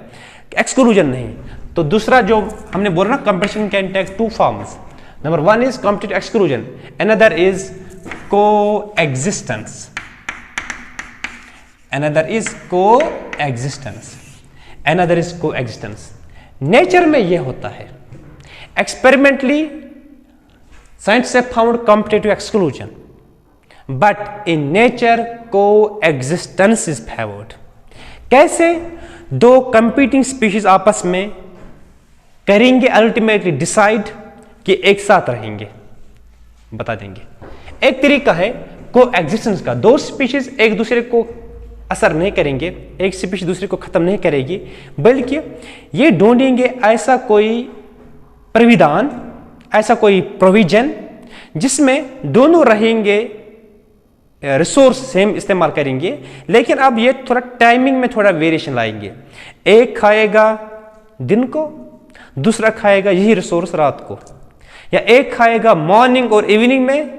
एक्सक्लूजन नहीं. तो दूसरा जो हमने बोला ना, competition can take 2 forms. Number 1 is competitive exclusion, another is coexistence. Another is coexistence. Another is coexistence. Nature में यह होता है. Experimentally scientists have found competitive exclusion, but in nature coexistence is favored. कैसे दो competing species आपस में करेंगे ultimately decide कि एक साथ रहेंगे? बता देंगे. एक तरीका है coexistence का. दो species एक दूसरे को असर नहीं करेंगे, एक species दूसरे को खत्म नहीं करेगी, बल्कि ये ढूंढेंगे ऐसा कोई प्राविधान, ऐसा कोई प्रोविजन जिसमें दोनों रहेंगे, रिसोर्स सेम इस्तेमाल करेंगे, लेकिन अब ये थोड़ा टाइमिंग में थोड़ा वेरिएशन लाएंगे. एक खाएगा दिन को, दूसरा खाएगा यही रिसोर्स रात को, या एक खाएगा मॉर्निंग और इवनिंग में,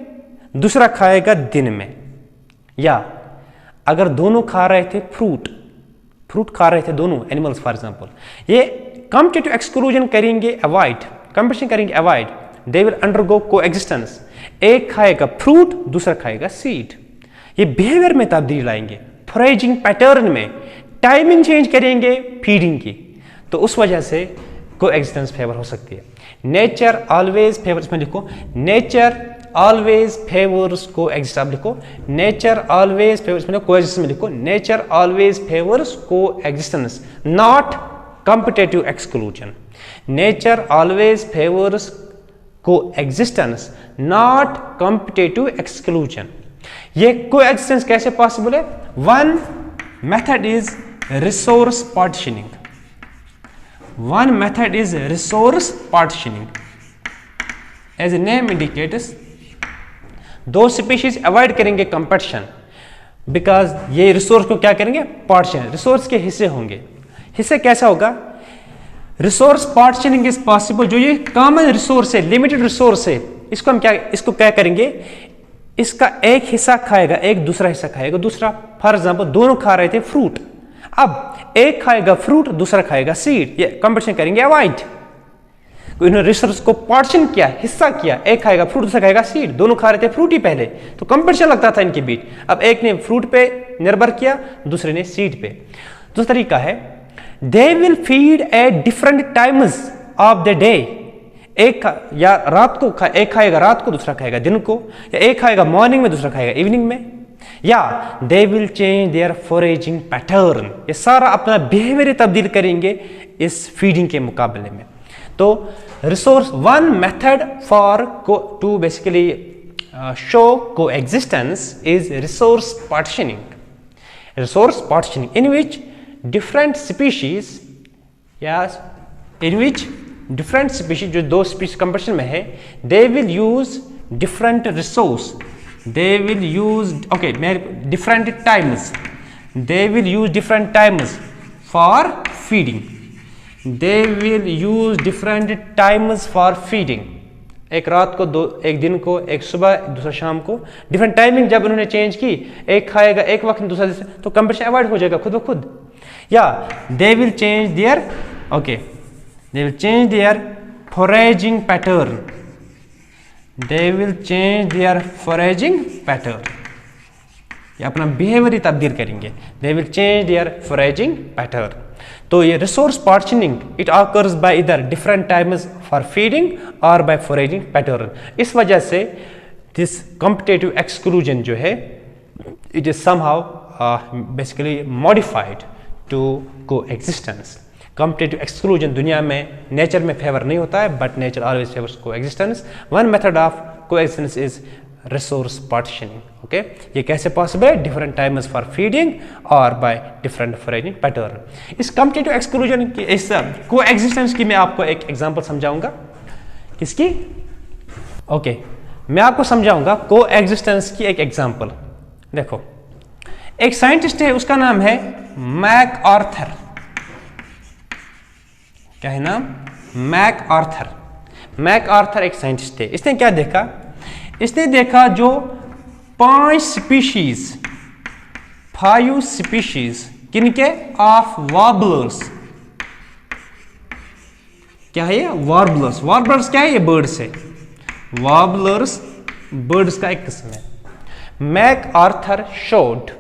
दूसरा खाएगा दिन में. या अगर दोनों खा रहे थे फ्रूट खा रहे थे दोनों एनिमल्स फॉर एग्जांपल, ये कॉम्पिटिटिव एक्सक्लूजन करेंगे अवॉइड, कंपटीशन करेंगे avoid, they will undergo coexistence. एक खाएगा फ्रूट, दूसरा खाएगा सीड. ये बिहेवियर में तब्दीली लाएंगे, फोरेजिंग पैटर्न में टाइमिंग चेंज करेंगे फीडिंग की, तो उस वजह से कोएग्जिस्टेंस फेवर हो सकती है. नेचर ऑलवेज फेवर्स, इसमें लिखो नेचर ऑलवेज फेवर्स कोएग्जिस्टेंस. आप लिखो नेचर ऑलवेज फेवर्स, इसमें कोएग्जिस्टेंस में लिखो nature always favours coexistence, not competitive exclusion. Nature always favors coexistence, not competitive exclusion. ये coexistence कैसे possible है? One method is resource partitioning. One method is resource partitioning. As the name indicates, दो species avoid करेंगे competition because ये resource को क्या करेंगे? Partition. Resource के हिस्से होंगे. हिस्से कैसा होगा? Resource partitioning is possible. जो ये कॉमन रिसोर्स है, लिमिटेड रिसोर्स है, इसको क्या करेंगे, इसका एक हिस्सा खाएगा, एक दूसरा हिस्सा खाएगा दूसरा। फॉर एग्जांपल दोनों खा रहे थे फ्रूट, अब एक खाएगा फ्रूट, दूसरा खाएगा सीड, ये कंपटीशन करेंगे अवॉइड। इन्होंने रिसोर्स को पार्टीशन किया, हिस्सा किया, एक खाएगा फ्रूट, दूसरा खाएगा सीड। दोनों खा रहे थे फ्रूट ही पहले, तो कंपटीशन लगता था इनके बीच। अब एक ने फ्रूट पे निर्भर किया, दूसरे ने सीड पे। दूसरा तरीका है, they will feed at different times of the day. एक या रात को एक खाएगा रात को, दूसरा खाएगा दिन को, या एक खाएगा मॉर्निंग में, दूसरा खाएगा इवनिंग में। या they will change their foraging pattern. ये सारा अपना बिहेवियर तब्दील करेंगे इस फीडिंग के मुकाबले में। तो resource one method for to basically show coexistence is resource partitioning. Resource partitioning in which different species different species, जो दो स्पीशीज कंपटीशन में है, they will use different resource, they will use different times, they will use different times for feeding, they will use different times for feeding. एक रात को, एक दिन को, एक सुबह, दूसरा शाम को, डिफरेंट टाइमिंग जब उन्होंने चेंज की, एक खाएगा एक वक्त, दूसरा, तो कंपटीशन अवॉइड हो जाएगा खुद ब खुद। या they will change their they will change their foraging pattern, they will change their foraging pattern, ये अपना बिहेवियर ही तब्दील करेंगे, they will change their foraging pattern। तो ये resource partitioning it occurs by इधर डिफरेंट टाइम्स फॉर फीडिंग और by foraging pattern. इस वजह से दिस कॉम्पिटिटिव एक्सक्लूजन जो है, it is somehow basically modified to coexistence. Competitive exclusion दुनिया में नेचर में फेवर नहीं होता है, but nature always favours coexistence. One method of coexistence is resource partitioning. Okay, ये कैसे पॉसिबल है, डिफरेंट टाइम्स फॉर फीडिंग और बाय डिफरेंट फॉरेजिंग पैटर्न। इस कॉम्पिटिटिव एक्सक्लूजन की, इस को एग्जिस्टेंस की मैं आपको एक एग्जांपल समझाऊंगा। किसकी? ओके, मैं आपको समझाऊंगा को एग्जिस्टेंस की एक एग्जांपल। देखो, एक साइंटिस्ट है, उसका नाम है मैक आर्थर। क्या है नाम? MacArthur. मैक आर्थर एक साइंटिस्ट है। इसने क्या देखा? इसने देखा जो 5 स्पीशीज किनके? Of warblers. क्या है ये? वार्बलर्स। वार्बलर्स क्या है? ये बर्ड्स है। वार्बलर्स बर्ड्स का एक किस्म है। MacArthur showed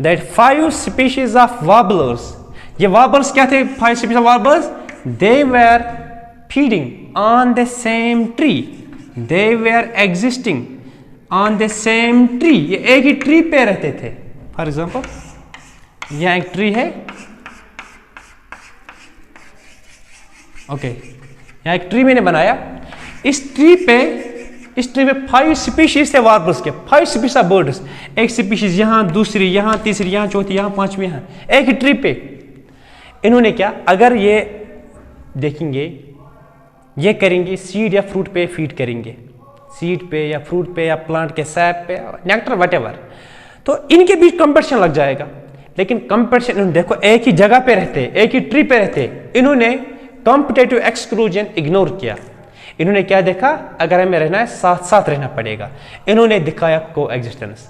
that 5 species of warblers, ये वार्बलर्स क्या थे? 5 species of warblers, they were feeding on the same tree, they were existing on the same tree, ये एक ही ट्री पे रहते थे। फॉर एग्जाम्पल यहां एक ट्री है, ओके, यहां एक ट्री मैंने बनाया। इस ट्री में 5 स्पीशीज थे वार्बल्स के, 5 स्पीशीज ऑफ बर्ड्स। एक स्पीशीज यहां, दूसरी यहां, तीसरी यहां, चौथी यहां, पांचवी यहां, एक ही ट्री पे। इन्होंने क्या, अगर ये देखेंगे, ये करेंगे सीड या फ्रूट पे फीड करेंगे, सीड पे या फ्रूट पे या प्लांट के सैप पे, नेक्टर व्हाटएवर, तो इनके बीच कंपटीशन लग जाएगा। लेकिन कंपटीशन, इन्होंने देखो एक ही जगह पे रहते, एक ही ट्री पे रहते, इन्होंने कॉम्पिटिटिव एक्सक्लूजन इग्नोर किया। इन्होंने क्या देखा? अगर हमें रहना है साथ साथ रहना पड़ेगा। इन्होंने दिखाया को existence.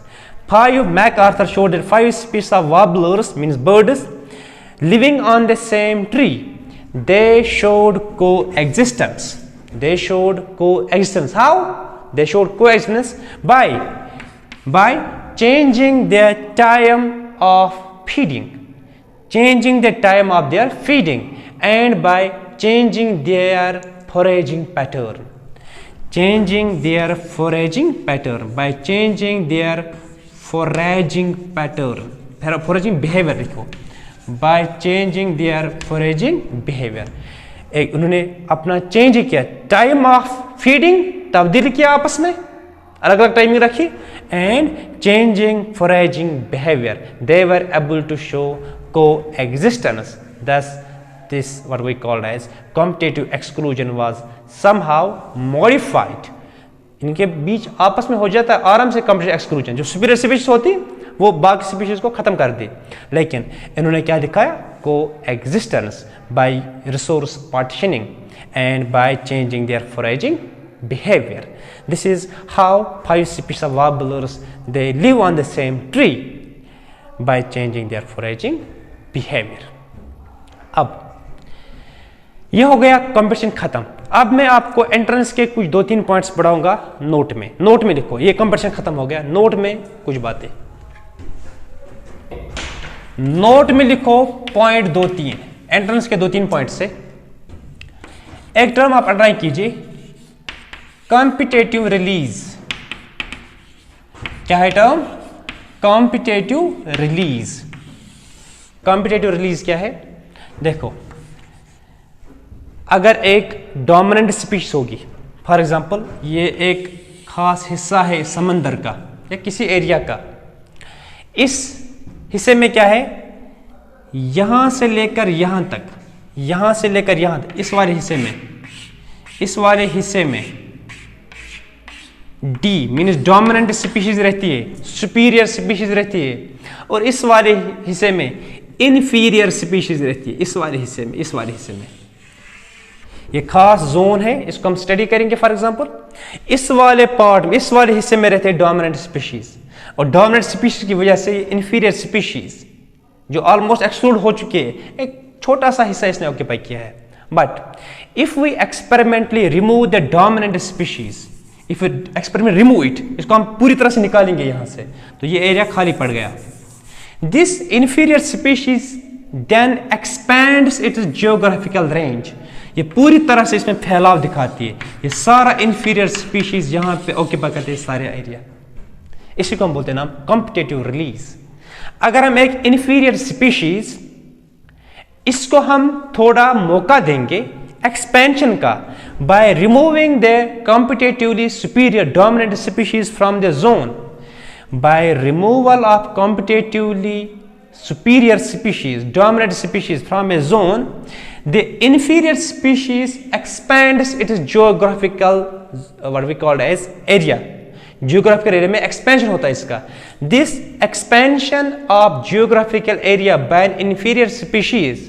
5 MacArthur showed that 5 species of warblers means birds living on the same tree, they showed coexistence. They showed coexistence. How? They showed coexistence by changing their time of feeding, changing the time of their feeding, and by changing their foraging pattern, changing their foraging pattern, by changing their foraging pattern, foraging behavior लिखो, by changing their foraging behavior। एक उन्होंने अपना change किया, time of feeding तब्दील किया, आपस में अलग अलग टाइमिंग रखी, and changing foraging behaviour, they were able to show coexistence. Thus this what we called as competitive exclusion was somehow modified. इनके बीच आपस में हो जाता है आराम से कॉम्पिटिटिव एक्सक्लूजन। जो सुपीरियर स्पीशीज होती वो बाकी स्पीशीज को खत्म कर दी। लेकिन इन्होंने क्या दिखाया? coexistence by resource partitioning and by changing their foraging behavior. This is how 5 species of warblers they live on the same tree by changing their foraging behavior. अब यह हो गया कंपटीशन खत्म. अब मैं आपको एंट्रेंस के कुछ 2-3 पॉइंट्स पढ़ाऊंगा नोट में. नोट में लिखो, ये कंपटीशन खत्म हो गया. नोट में कुछ बातें, नोट में लिखो पॉइंट 2-3 एंट्रेंस के 2-3 पॉइंट से. एक टर्म आप अंडरलाइन कीजिए, कॉम्पिटेटिव रिलीज. क्या है term? Competitive release. Competitive release क्या है? देखो, अगर एक डोमिनेंट स्पीशीज होगी, फॉर एग्जांपल ये एक खास हिस्सा है समंदर का या किसी एरिया का, इस हिस्से में क्या है, यहां से लेकर यहां तक, यहां से लेकर यहां तक, इस वाले हिस्से में, इस वाले हिस्से में डी मीन्स डोमिनेंट स्पीशीज रहती है, सुपीरियर स्पीशीज रहती है, और इस वाले हिस्से में इनफीरियर स्पीशीज रहती है. इस वाले हिस्से में, इस वाले हिस्से में ये खास जोन है, इसको हम स्टडी करेंगे. फॉर एग्जांपल इस वाले पार्ट में, इस वाले हिस्से में रहते हैं डोमिनेंट स्पीशीज, और डोमिनेंट स्पीशीज की वजह से इनफीरियर स्पीशीज जो ऑलमोस्ट एक्सक्लूड हो चुके हैं, एक छोटा सा हिस्सा इसने ऑक्यूपाई किया है. But if we experimentally remove the dominant species, if experiment remove it, इसको हम पूरी तरह से निकालेंगे यहां से, तो ये एरिया खाली पड़ गया. This inferior species then expands its geographical range. ये पूरी तरह से इसमें फैलाव दिखाती है. ये सारा इनफीरियर स्पीशीज यहां पे ऑक्यूपाई करते हैं सारे एरिया. इसी को हम बोलते हैं नाम कॉम्पिटेटिव रिलीज. अगर हम एक इनफीरियर स्पीशीज, इसको हम थोड़ा मौका देंगे एक्सपेंशन का, by removing the competitively superior dominant species from the zone, by removal of competitively superior species, dominant species from a zone, the inferior species expands its geographical, what we call as area. Geographical area में expansion होता है इसका. This expansion of geographical area by an inferior species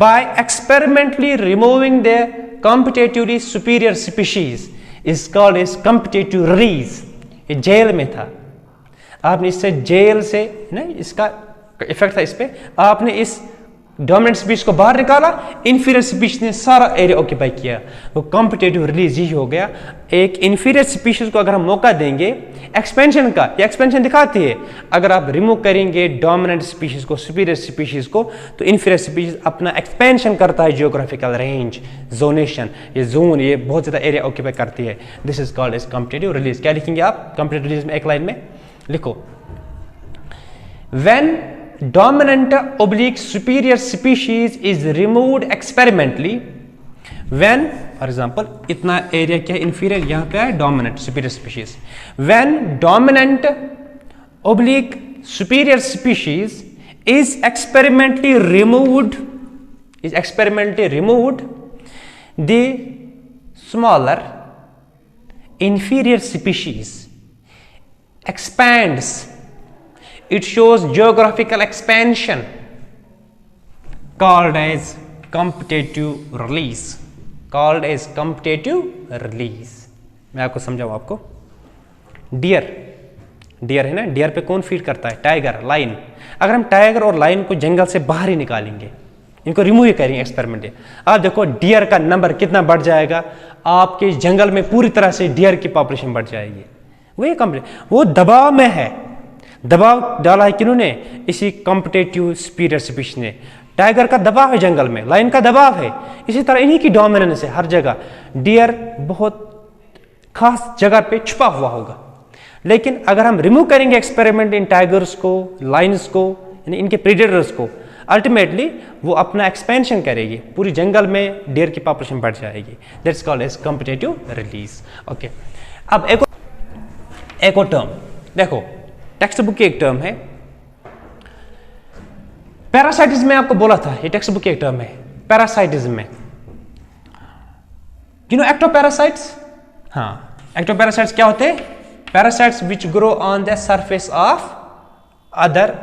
by experimentally removing the competitively superior species is called as competitive release. ये jail में था, आपने इससे jail से नहीं, इसका इफेक्ट था इस पे, आपने इस डोमिनेंट स्पीशीज को बाहर निकाला, इनफीरियर स्पीशीज ने सारा एरिया ऑक्यूपाई किया. वो कॉम्पिटेटिव रिलीज ही हो गया. एक इनफीरियर स्पीशीज को अगर हम मौका देंगे एक्सपेंशन का, ये एक्सपेंशन दिखाती है. अगर आप रिमूव करेंगे डोमिनेंट स्पीशीज को, सुपीरियर स्पीशीज को, तो इनफीरियर स्पीशीज अपना एक्सपेंशन करता है, जियोग्राफिकल रेंज, जोनेशन, ये जोन, ये बहुत ज्यादा एरिया ऑक्यूपाई करती है. This is called as competitive release. क्या लिखेंगे आप कॉम्पिटेटिव रिलीज में? एक लाइन में लिखो, when dominant oblique superior species is removed experimentally, when for example इतना एरिया क्या है inferior, यहाँ पे है dominant superior species, when dominant oblique superior species is experimentally removed, the smaller inferior species expands. It shows geographical expansion called as competitive release. Called as competitive release. मैं आपको समझाऊँ आपको. डियर, डियर है ना, dear पे कौन feed करता है? Tiger, line. अगर हम टाइगर और लाइन को जंगल से बाहर ही निकालेंगे, इनको रिमूव ही करेंगे एक्सपेरिमेंट में, आप देखो डियर का नंबर कितना बढ़ जाएगा. आपके जंगल में पूरी तरह से डियर की पॉपुलेशन बढ़ जाएगी. वही कंप्लीट, वो दबाव में है. दबाव डाला है किन्होंने? इसी कॉम्पिटेटिव सुपीरियर स्पीशीज ने. टाइगर का दबाव है जंगल में, लाइन का दबाव है, इसी तरह इन्हीं की डोमिनेंस है हर जगह. डियर बहुत खास जगह पे छुपा हुआ होगा, लेकिन अगर हम रिमूव करेंगे एक्सपेरिमेंट इन टाइगर्स को, लाइन्स को, यानी इनके प्रीडेटर्स को, अल्टीमेटली वो अपना एक्सपेंशन करेगी, पूरी जंगल में डियर की पॉपुलेशन बढ़ जाएगी. That's called as competitive release. Okay, अब एक और टर्म देखो, टेक्स्ट बुक की एक टर्म है पैरासाइटिज्म में. आपको बोला था ये टेक्स्ट बुक की एक टर्म है पैरासाइटिज्म में. You know ectoparasites? हाँ, एक्टोपैरासाइट्स क्या होते हैं? Parasites which grow on the surface of other,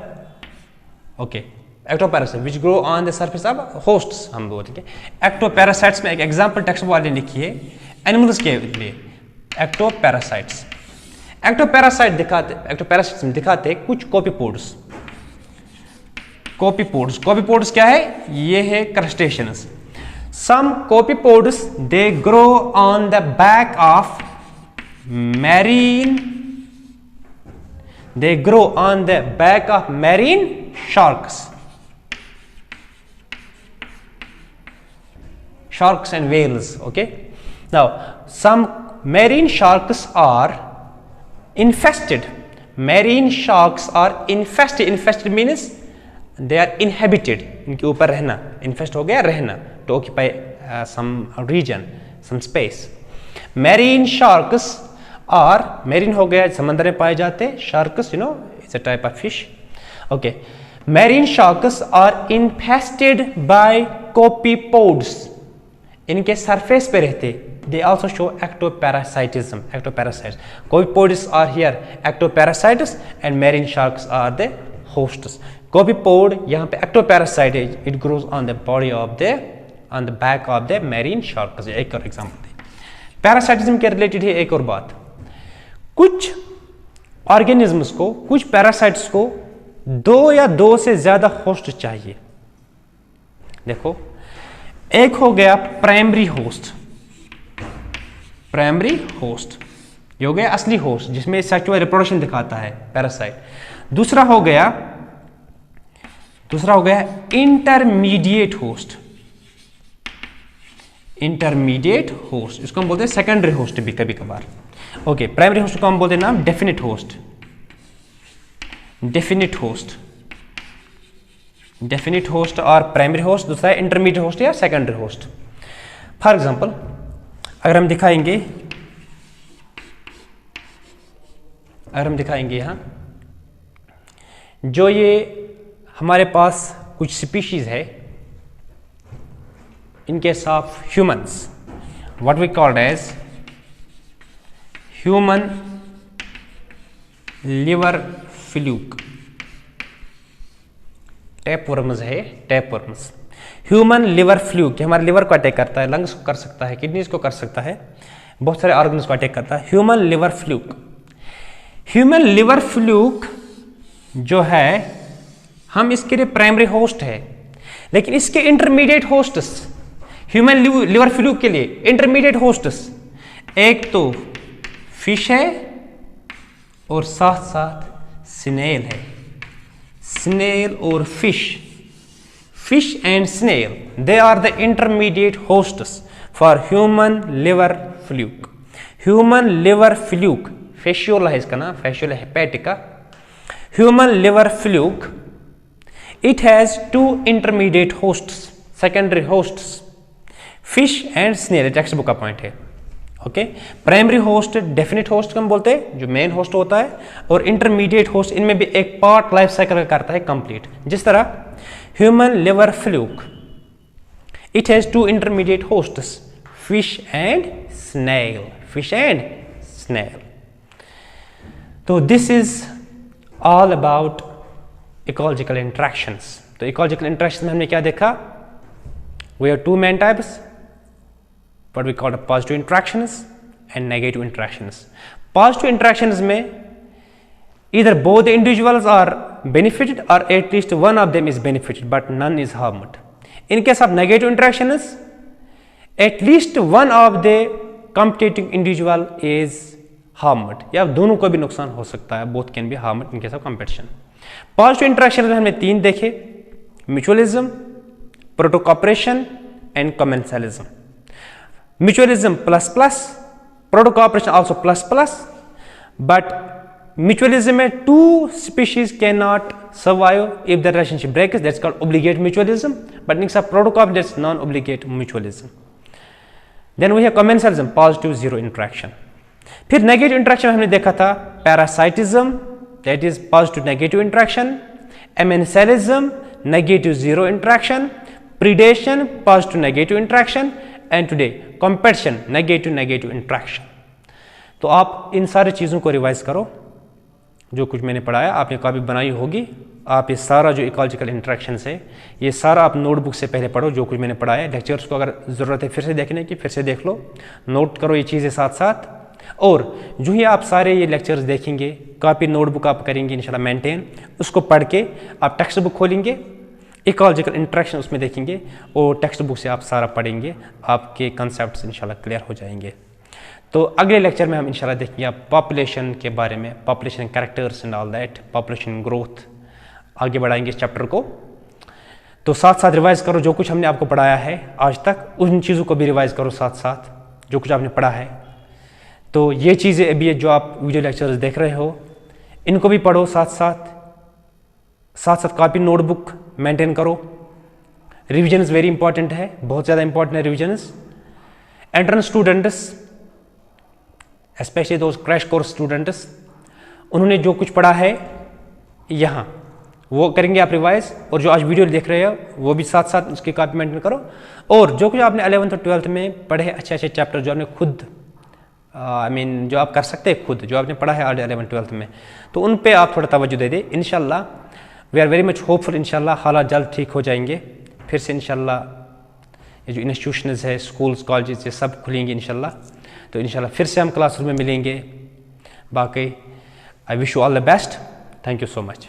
okay, ectoparasite which grow on the surface of hosts हम बोलते हैं। एक्टोपैरासाइट्स में एक एग्जांपल टेक्स्ट वाले लिखी है एनिमल्स के लिए, एक्टोपैरासाइट्स। एक्टोपैरासाइट्स में दिखाते हैं कुछ कॉपीपोड्स। कॉपीपोड्स क्या है? ये है crustaceans. Some copepods they grow on the back of marine sharks and whales. Okay, now some marine sharks are infested. Infested means they are inhabited. इनके ऊपर रहना, infest हो गया रहना, to occupy some region, some space. Marine sharks are, marine हो गया समंदर में पाए जाते, sharks you know it's a type of fish. Okay, marine sharks are infested by copypods. इनके सरफेस पे रहते, they also show ectoparasitism. Copypods are here ectoparasites and marine sharks are the hosts. Copypod यहाँ पे ectoparasite है, it grows on the back of the marine sharks. एक और example दे। Parasitism के related है एक और बात, कुछ ऑर्गेनिजम्स को, कुछ पैरासाइट्स को 2 या 2 से ज्यादा होस्ट चाहिए। देखो, एक हो गया प्राइमरी होस्ट, ये हो गया असली होस्ट जिसमें सेक्सुअल रिप्रोडक्शन दिखाता है पैरासाइट। दूसरा हो गया इंटरमीडिएट होस्ट, इसको हम बोलते हैं सेकेंडरी होस्ट भी कभी कभार। ओके, प्राइमरी होस्ट को हम बोलते हैं नाम डेफिनिट होस्ट और प्राइमरी होस्ट, दूसरा है इंटरमीडिएट होस्ट या सेकेंडरी होस्ट। फॉर एग्जांपल अगर हम दिखाएंगे यहां जो ये हमारे पास कुछ स्पीशीज है, in case of humans, what we called as human liver fluke, टैपवर्म्स है, ह्यूमन लिवर फ्लूक, हमारे लिवर को अटैक करता है, लंग्स को कर सकता है, किडनीज को कर सकता है, बहुत सारे ऑर्गन्स को अटैक करता है। ह्यूमन लिवर फ्लूक जो है, हम इसके लिए प्राइमरी होस्ट है, लेकिन इसके intermediate hosts, human liver fluke के लिए इंटरमीडिएट होस्ट्स एक तो फिश है और साथ साथ स्नेल है। स्नेल और fish and snail, they are the intermediate hosts for human liver fluke. Fasciola है इसका नाम, Fasciola hepatica. Human liver fluke, it has 2 intermediate hosts, secondary hosts, fish and snail, text book का point है। Okay, primary host definite host हम बोलते हैं जो main host होता है, और इंटरमीडिएट होस्ट इनमें भी एक पार्ट लाइफ साइकिल करता है कंप्लीट। जिस तरह human liver fluke, it has 2 intermediate hosts, fish and snail. तो this is all about ecological interactions. तो इकोलॉजिकल इंटरेक्शन में हमने क्या देखा? We have 2 main types, what we call positive interactions and negative interactions. Positive interactions में either both the individuals are benefited or at least one of them is benefited but none is harmed. In case of negative interactions, at least one of the competing individual is harmed, या दोनों को भी नुकसान हो सकता है, both can be harmed in case of competition. Positive interaction में हमने 3 देखे, mutualism, protocooperation and commensalism. Mutualism plus plus, protocooperation also plus plus, but mutualism में 2 species cannot survive if the relationship breaks, that's called obligate mutualism, but in case of protocol that's non-obligate mutualism. Then we have commensalism, positive zero interaction. फिर negative interaction हमने देखा था parasitism, that is positive negative interaction, amensalism, negative zero interaction, predation, positive negative interaction, and today competition, negative interaction. तो आप इन सारी चीज़ों को revise करो, जो कुछ मैंने पढ़ाया आपने कॉपी बनाई होगी आप ये सारा जो इकोलॉजिकल इंटरेक्शन है ये सारा आप नोटबुक से पहले पढ़ो, जो कुछ मैंने पढ़ाया है। लेक्चर्स को अगर ज़रूरत है फिर से देखने की, फिर से देख लो, नोट करो ये चीज़ें साथ साथ। और जो ही आप सारे ये लेक्चर्स देखेंगे, कॉपी नोटबुक आप करेंगे इंशाल्लाह मेंटेन, उसको पढ़ के आप टेक्स्ट बुक खोलेंगे, इकोलॉजिकल इंटरेक्शन उसमें देखेंगे और टेक्स्ट बुक से आप सारा पढ़ेंगे, आपके कंसेप्ट इंशाल्लाह क्लियर हो जाएंगे। तो अगले लेक्चर में हम इंशाल्लाह देखेंगे आप पॉपुलेशन के बारे में, population characters and all that, population growth, आगे बढ़ाएंगे इस चैप्टर को। तो साथ साथ रिवाइज करो जो कुछ हमने आपको पढ़ाया है आज तक, उन चीज़ों को भी रिवाइज करो साथ साथ जो कुछ आपने पढ़ा है। तो ये चीज़ें अभी जो आप वीडियो लेक्चर्स देख रहे हो इनको भी पढ़ो साथ साथ कॉपी नोटबुक मेंटेन करो। रिविजन्स वेरी इंपॉर्टेंट है, बहुत ज़्यादा इंपॉर्टेंट है रिविजन्स। एंट्रेंस स्टूडेंट्स, स्पेशली दोस्त क्रैश कोर्स स्टूडेंट्स, उन्होंने जो कुछ पढ़ा है यहाँ वो करेंगे आप रिवाइज, और जो आज वीडियो देख रहे हो वो भी साथ साथ उसकी कॉपी मेंटेन करो। और जो कुछ आपने 11th और 12th में पढ़े अच्छे चैप्टर जो आपने खुद जो आप कर सकते हैं खुद, जो आपने पढ़ा है 11th 12th में, तो उन पे आप थोड़ा तवज्जो दे दें। इंशाल्लाह we are very much hopeful, इंशाल्लाह हालात जल्द ठीक हो जाएंगे। फिर से इंशाल्लाह ये जो इंस्टीट्यूशंस है, स्कूल्स कॉलेजेस ये सब खुलेंगे इंशाल्लाह। तो इंशाल्लाह फिर से हम क्लासरूम में मिलेंगे। बाकी I wish you all the best. Thank you so much.